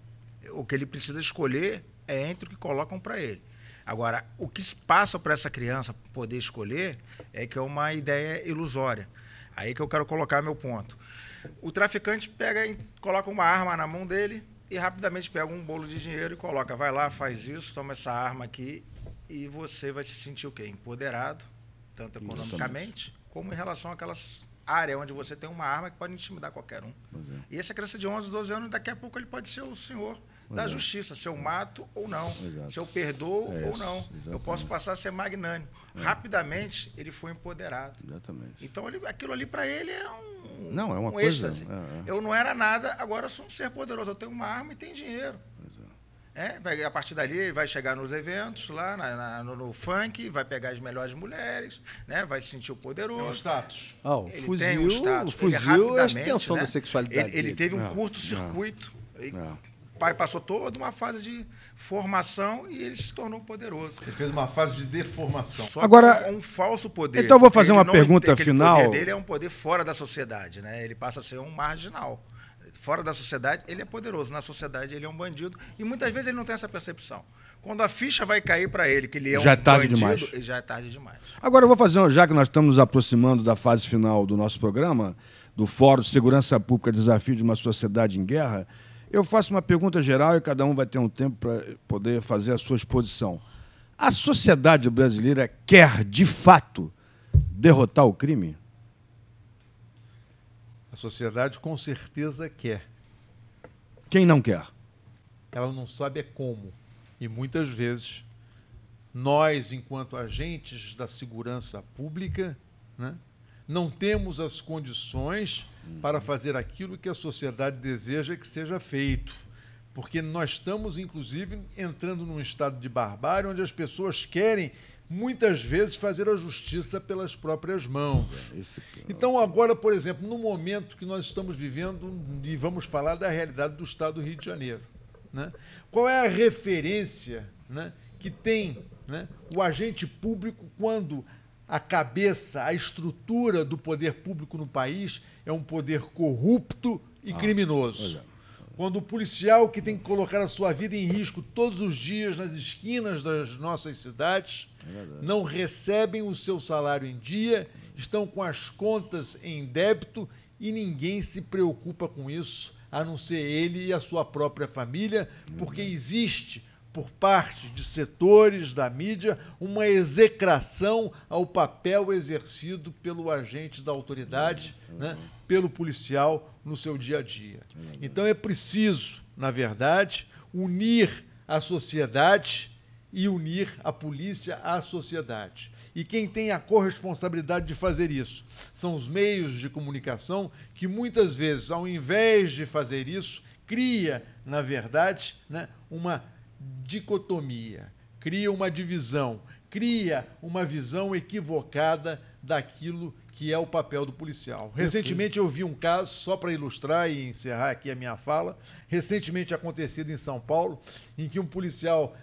O que ele precisa escolher é entre o que colocam para ele. Agora, o que se passa para essa criança poder escolher é que é uma ideia ilusória. Aí que eu quero colocar meu ponto. O traficante coloca uma arma na mão dele e rapidamente pega um bolo de dinheiro e coloca, vai lá, faz isso, toma essa arma aqui e você vai se sentir o quê? Empoderado, tanto economicamente, como em relação àquelas área onde você tem uma arma que pode intimidar qualquer um. E essa criança de 11, 12 anos, daqui a pouco ele pode ser o senhor da justiça, se eu mato ou não, se eu perdoo ou não. Exatamente. Eu posso passar a ser magnânimo. Rapidamente, ele foi empoderado. Exatamente. Então, aquilo ali para ele é uma coisa, êxtase. Eu não era nada, agora eu sou um ser poderoso. Eu tenho uma arma e tenho dinheiro. A partir dali, ele vai chegar nos eventos, lá no funk, vai pegar as melhores mulheres, né? Vai se sentir o poderoso. É o status. O fuzil é a extensão da sexualidade. Ele teve um curto-circuito. O pai passou toda uma fase de formação e ele se tornou poderoso. Ele fez uma fase de deformação. Só agora, um falso poder. Então eu vou fazer uma pergunta final. O poder dele é um poder fora da sociedade, né? Ele passa a ser um marginal. Fora da sociedade, ele é poderoso. Na sociedade, ele é um bandido. E muitas vezes ele não tem essa percepção. Quando a ficha vai cair para ele, que ele é já bandido, já é tarde demais. Agora eu vou fazer, já que nós estamos nos aproximando da fase final do nosso programa, do Fórum de Segurança Pública, Desafio de uma Sociedade em Guerra, eu faço uma pergunta geral e cada um vai ter um tempo para poder fazer a sua exposição. A sociedade brasileira quer, de fato, derrotar o crime? A sociedade com certeza quer. Quem não quer? Ela não sabe como. E muitas vezes, nós, enquanto agentes da segurança pública, né, não temos as condições para fazer aquilo que a sociedade deseja que seja feito. Porque nós estamos, inclusive, entrando num estado de barbárie onde as pessoas querem, muitas vezes, fazer a justiça pelas próprias mãos. Então, agora, por exemplo, no momento que nós estamos vivendo, e vamos falar da realidade do Estado do Rio de Janeiro, né? Qual é a referência, né, que tem, né, o agente público quando a cabeça, a estrutura do poder público no país é um poder corrupto e criminoso? Quando o policial que tem que colocar a sua vida em risco todos os dias nas esquinas das nossas cidades não recebem o seu salário em dia, estão com as contas em débito e ninguém se preocupa com isso, a não ser ele e a sua própria família, porque existe, por parte de setores da mídia, uma execração ao papel exercido pelo agente da autoridade, né, pelo policial no seu dia a dia. Então é preciso, na verdade, unir a sociedade e unir a polícia à sociedade. E quem tem a corresponsabilidade de fazer isso são os meios de comunicação que, muitas vezes, ao invés de fazer isso, cria, na verdade, né, uma dicotomia, cria uma divisão, cria uma visão equivocada daquilo que é o papel do policial. Recentemente eu vi um caso, só para ilustrar e encerrar aqui a minha fala, recentemente acontecido em São Paulo, em que um policial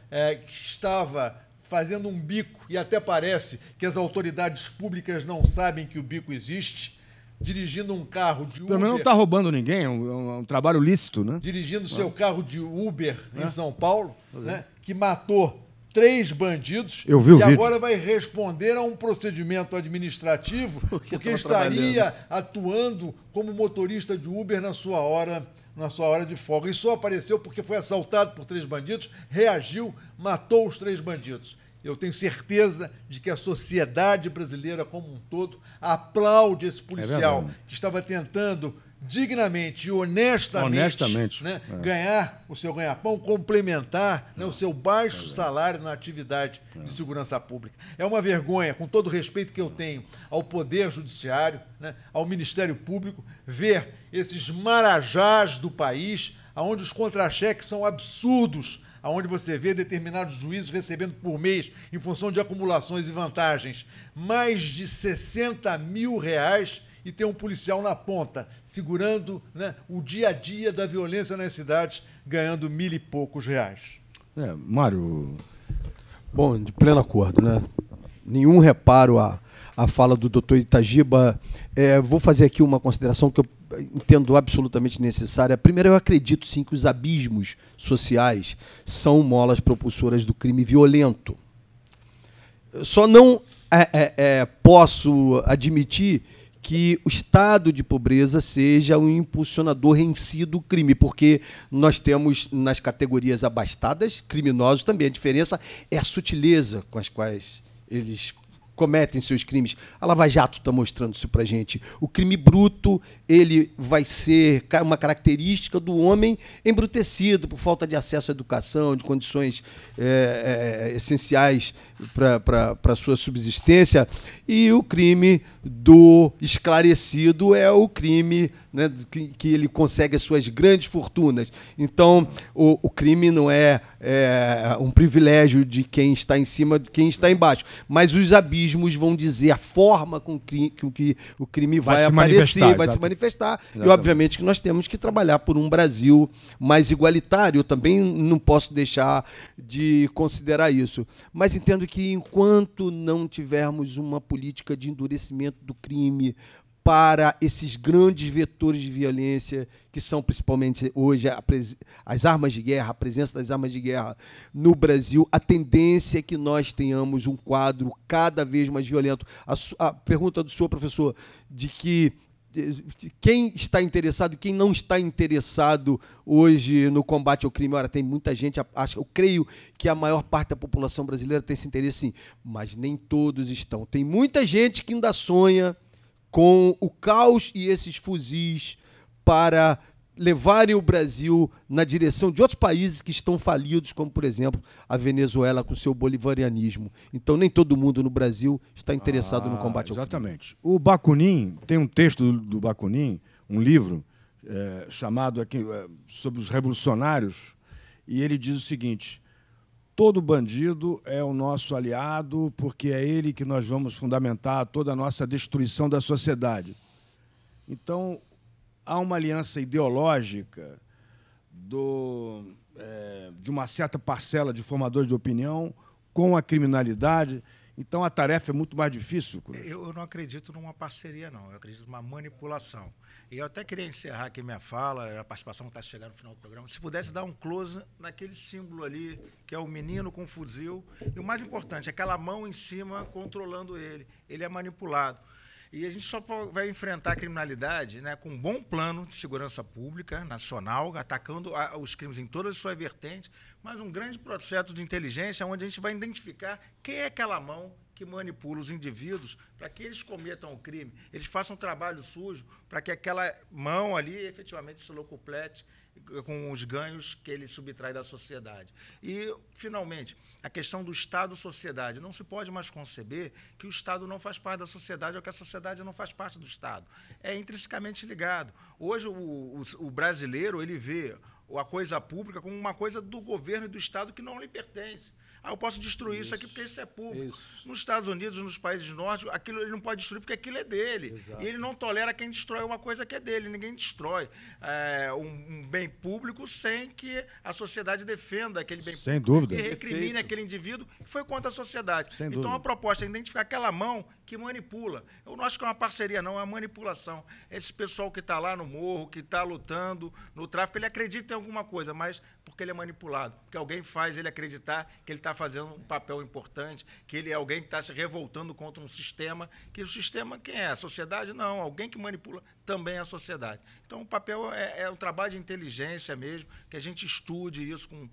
estava fazendo um bico, e até parece que as autoridades públicas não sabem que o bico existe, dirigindo um carro de Uber... Pelo menos não está roubando ninguém, é um trabalho lícito, né? Dirigindo seu carro de Uber em São Paulo, né, que matou 3 bandidos. Eu vi o vídeo. Agora vai responder a um procedimento administrativo porque estaria atuando como motorista de Uber na sua hora na sua hora de folga. E só apareceu porque foi assaltado por 3 bandidos, reagiu, matou os 3 bandidos. Eu tenho certeza de que a sociedade brasileira como um todo aplaude esse policial que estava tentando dignamente e honestamente, né, ganhar o seu ganha-pão, complementar, né, o seu baixo salário na atividade de segurança pública. É uma vergonha, com todo o respeito que eu tenho ao Poder Judiciário, né, ao Ministério Público, ver esses marajás do país, onde os contra-cheques são absurdos, onde você vê determinados juízes recebendo por mês, em função de acumulações e vantagens, mais de R$60 mil, e tem um policial na ponta, segurando, né, o dia a dia da violência nas cidades, ganhando R$1.000 e poucos. Mário... Bom, de pleno acordo, né? Nenhum reparo à fala do doutor Itagiba. Vou fazer aqui uma consideração que eu entendo absolutamente necessária. Primeiro, eu acredito, sim, que os abismos sociais são molas propulsoras do crime violento. Só não posso admitir que o estado de pobreza seja um impulsionador em si do crime, porque nós temos nas categorias abastadas criminosos também. A diferença é a sutileza com as quais eles cometem seus crimes. A Lava Jato está mostrando isso para a gente. O crime bruto, ele vai ser uma característica do homem embrutecido por falta de acesso à educação, de condições essenciais para a sua subsistência. E o crime do esclarecido é o crime, né, que ele consegue as suas grandes fortunas. Então, o crime não é um privilégio de quem está em cima de quem está embaixo, mas os abismos vão dizer a forma com que o crime vai aparecer, vai se manifestar. Exatamente. E, obviamente, que nós temos que trabalhar por um Brasil mais igualitário. Eu também não posso deixar de considerar isso. Mas entendo que, enquanto não tivermos uma política de endurecimento do crime para esses grandes vetores de violência, que são principalmente hoje as armas de guerra, a presença das armas de guerra no Brasil, a tendência é que nós tenhamos um quadro cada vez mais violento. A pergunta do senhor, professor, de que quem está interessado e quem não está interessado hoje no combate ao crime. Ora, tem muita gente, eu creio que a maior parte da população brasileira tem esse interesse, sim, mas nem todos estão. Tem muita gente que ainda sonha com o caos e esses fuzis para levarem o Brasil na direção de outros países que estão falidos, como, por exemplo, a Venezuela com seu bolivarianismo. Então, nem todo mundo no Brasil está interessado no combate ao crime. Exatamente. O Bakunin, tem um texto do Bakunin, um livro chamado aqui, sobre os revolucionários, e ele diz o seguinte: todo bandido é o nosso aliado, porque é ele que nós vamos fundamentar toda a nossa destruição da sociedade. Então, há uma aliança ideológica de uma certa parcela de formadores de opinião com a criminalidade. Então, a tarefa é muito mais difícil, Cruz. Eu não acredito numa parceria, não. Eu acredito numa manipulação. E eu até queria encerrar aqui minha fala, a participação está chegando no final do programa. Se pudesse dar um close naquele símbolo ali, que é o menino com fuzil. E o mais importante, aquela mão em cima controlando ele. Ele é manipulado. E a gente só vai enfrentar a criminalidade, né, com um bom plano de segurança pública nacional, atacando os crimes em todas as suas vertentes, mas um grande projeto de inteligência onde a gente vai identificar quem é aquela mão que manipula os indivíduos para que eles cometam o crime, eles façam um trabalho sujo para que aquela mão ali efetivamente se locuplete com os ganhos que ele subtrai da sociedade. E, finalmente, a questão do Estado-sociedade. Não se pode mais conceber que o Estado não faz parte da sociedade ou que a sociedade não faz parte do Estado. É intrinsecamente ligado. Hoje, o brasileiro ele vê a coisa pública como uma coisa do governo e do Estado que não lhe pertence. Eu posso destruir isso aqui porque isso é público. Isso. Nos Estados Unidos, nos países nórdicos, aquilo ele não pode destruir porque aquilo é dele. Exato. E ele não tolera quem destrói uma coisa que é dele. Ninguém destrói um bem público sem que a sociedade defenda aquele bem sem público. Dúvida. E recrimine aquele indivíduo que foi contra a sociedade. Sem então, dúvida. A proposta é identificar aquela mão que manipula. Eu não acho que é uma parceria, não, é uma manipulação. Esse pessoal que está lá no morro, que está lutando no tráfico, ele acredita em alguma coisa, mas porque ele é manipulado, porque alguém faz ele acreditar que ele está fazendo um papel importante, que ele é alguém que está se revoltando contra um sistema, que o sistema, quem é? A sociedade? Não, alguém que manipula também é a sociedade. Então, o papel é um trabalho de inteligência mesmo, que a gente estude isso com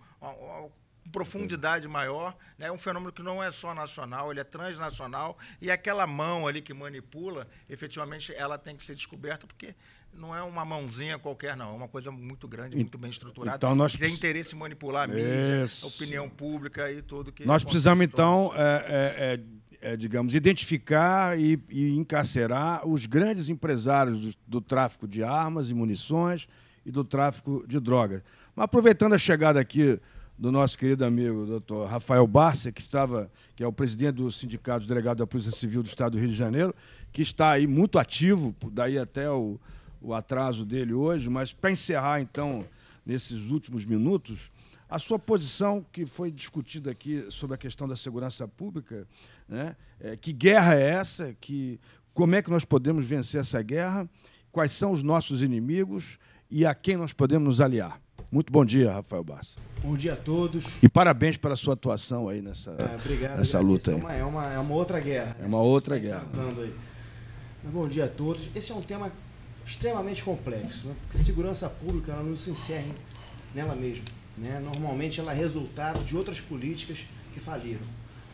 profundidade maior, né? É um fenômeno que não é só nacional, ele é transnacional, e aquela mão ali que manipula, efetivamente, ela tem que ser descoberta, porque não é uma mãozinha qualquer, não, é uma coisa muito grande, muito bem estruturada, então, nós tem interesse em manipular a mídia, a opinião pública e tudo que... Nós precisamos, então, digamos, identificar e encarcerar os grandes empresários do tráfico de armas e munições e do tráfico de drogas. Mas, aproveitando a chegada aqui do nosso querido amigo Dr. Rafael Barça, que é o presidente do Sindicato dos Delegados da Polícia Civil do Estado do Rio de Janeiro, que está aí muito ativo, daí até o atraso dele hoje, mas para encerrar, então, nesses últimos minutos, a sua posição que foi discutida aqui sobre a questão da segurança pública, né? Que guerra é essa? Como é que nós podemos vencer essa guerra? Quais são os nossos inimigos e a quem nós podemos nos aliar? Muito bom dia, Rafael Barça. Bom dia a todos. E parabéns pela sua atuação aí nessa luta. É uma outra guerra. É uma outra guerra. Aí. Bom dia a todos. Esse é um tema extremamente complexo, né? Porque a segurança pública ela não se encerra nela mesma, né? Normalmente ela é resultado de outras políticas que faliram,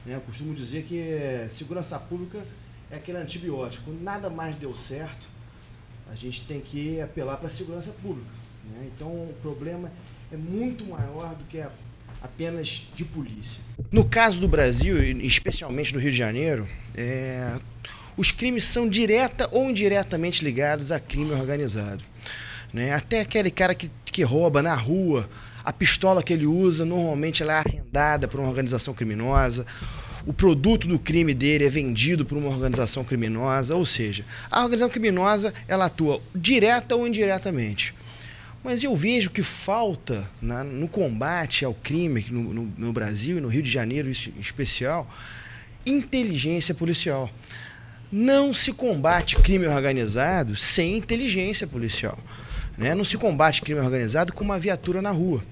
né? Eu costumo dizer que segurança pública é aquele antibiótico. Quando nada mais deu certo, a gente tem que apelar para a segurança pública, né? Então o problema é muito maior do que apenas de polícia. No caso do Brasil, especialmente do Rio de Janeiro, os crimes são direta ou indiretamente ligados a crime organizado, né? Até aquele cara que rouba na rua, a pistola que ele usa, normalmente ela é arrendada por uma organização criminosa, o produto do crime dele é vendido por uma organização criminosa, ou seja, a organização criminosa ela atua direta ou indiretamente. Mas eu vejo que falta no combate ao crime no Brasil e no Rio de Janeiro, isso em especial, inteligência policial. Não se combate crime organizado sem inteligência policial, né? Não se combate crime organizado com uma viatura na rua,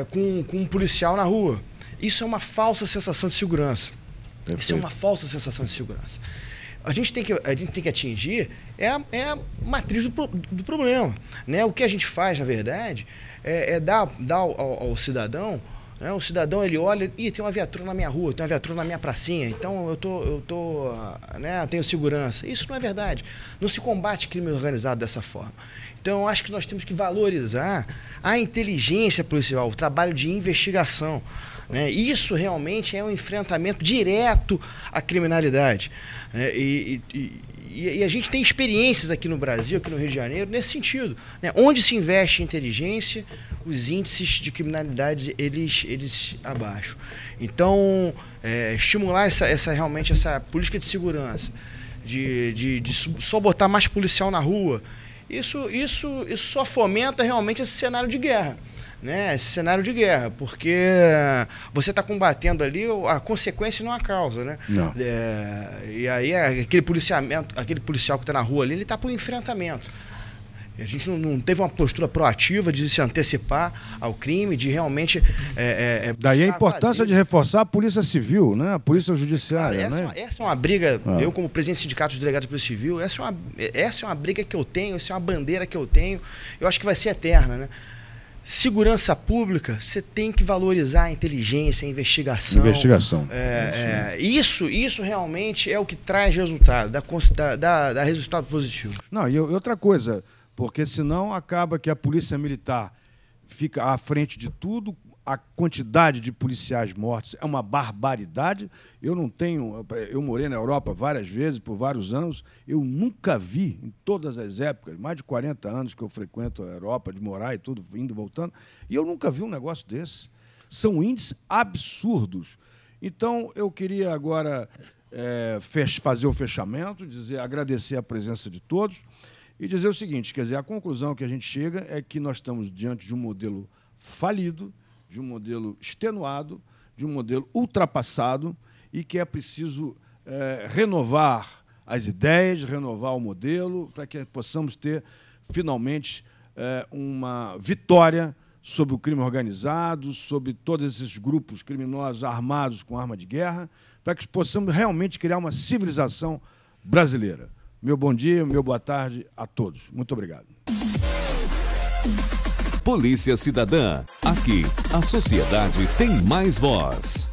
com um policial na rua. Isso é uma falsa sensação de segurança. Perfeito. Isso é uma falsa sensação de segurança. A gente tem que atingir a matriz do problema, né? O que a gente faz, na verdade, é dar ao cidadão, né? O cidadão ele olha, tem uma viatura na minha rua, tem uma viatura na minha pracinha, então eu tenho segurança. Isso não é verdade. Não se combate crime organizado dessa forma. Então eu acho que nós temos que valorizar a inteligência policial, o trabalho de investigação, né? Isso realmente é um enfrentamento direto à criminalidade, né? E a gente tem experiências aqui no Brasil, aqui no Rio de Janeiro, nesse sentido, né? Onde se investe em inteligência, os índices de criminalidade eles abaixam. Então, estimular realmente essa política de segurança, de só botar mais policial na rua, isso só fomenta realmente esse cenário de guerra, né? Esse cenário de guerra, porque você está combatendo ali a consequência e não a causa, né? Não. E aí aquele policial que está na rua ali, ele está para o enfrentamento. A gente não teve uma postura proativa de se antecipar ao crime, de realmente... Daí a importância de reforçar a Polícia Civil, né? A Polícia Judiciária. Cara, essa é uma briga, eu como presidente do Sindicato dos Delegados de Polícia Civil, essa é uma briga que eu tenho, essa é uma bandeira que eu tenho, eu acho que vai ser eterna, né? Segurança pública, você tem que valorizar a inteligência, a investigação. Isso realmente é o que traz resultado, dá resultado positivo. Não, e outra coisa, porque senão acaba que a Polícia Militar fica à frente de tudo, a quantidade de policiais mortos é uma barbaridade. Eu morei na Europa várias vezes, por vários anos, eu nunca vi, em todas as épocas, mais de 40 anos que eu frequento a Europa, de morar e tudo, indo e voltando, e eu nunca vi um negócio desse. São índices absurdos. Então, eu queria agora fazer o fechamento, agradecer a presença de todos e dizer o seguinte, quer dizer, a conclusão que a gente chega é que nós estamos diante de um modelo falido, de um modelo extenuado, de um modelo ultrapassado e que é preciso renovar as ideias, renovar o modelo, para que possamos ter, finalmente, uma vitória sobre o crime organizado, sobre todos esses grupos criminosos armados com arma de guerra, para que possamos realmente criar uma civilização brasileira. Meu bom dia, meu boa tarde a todos. Muito obrigado. Polícia Cidadã. Aqui, a sociedade tem mais voz.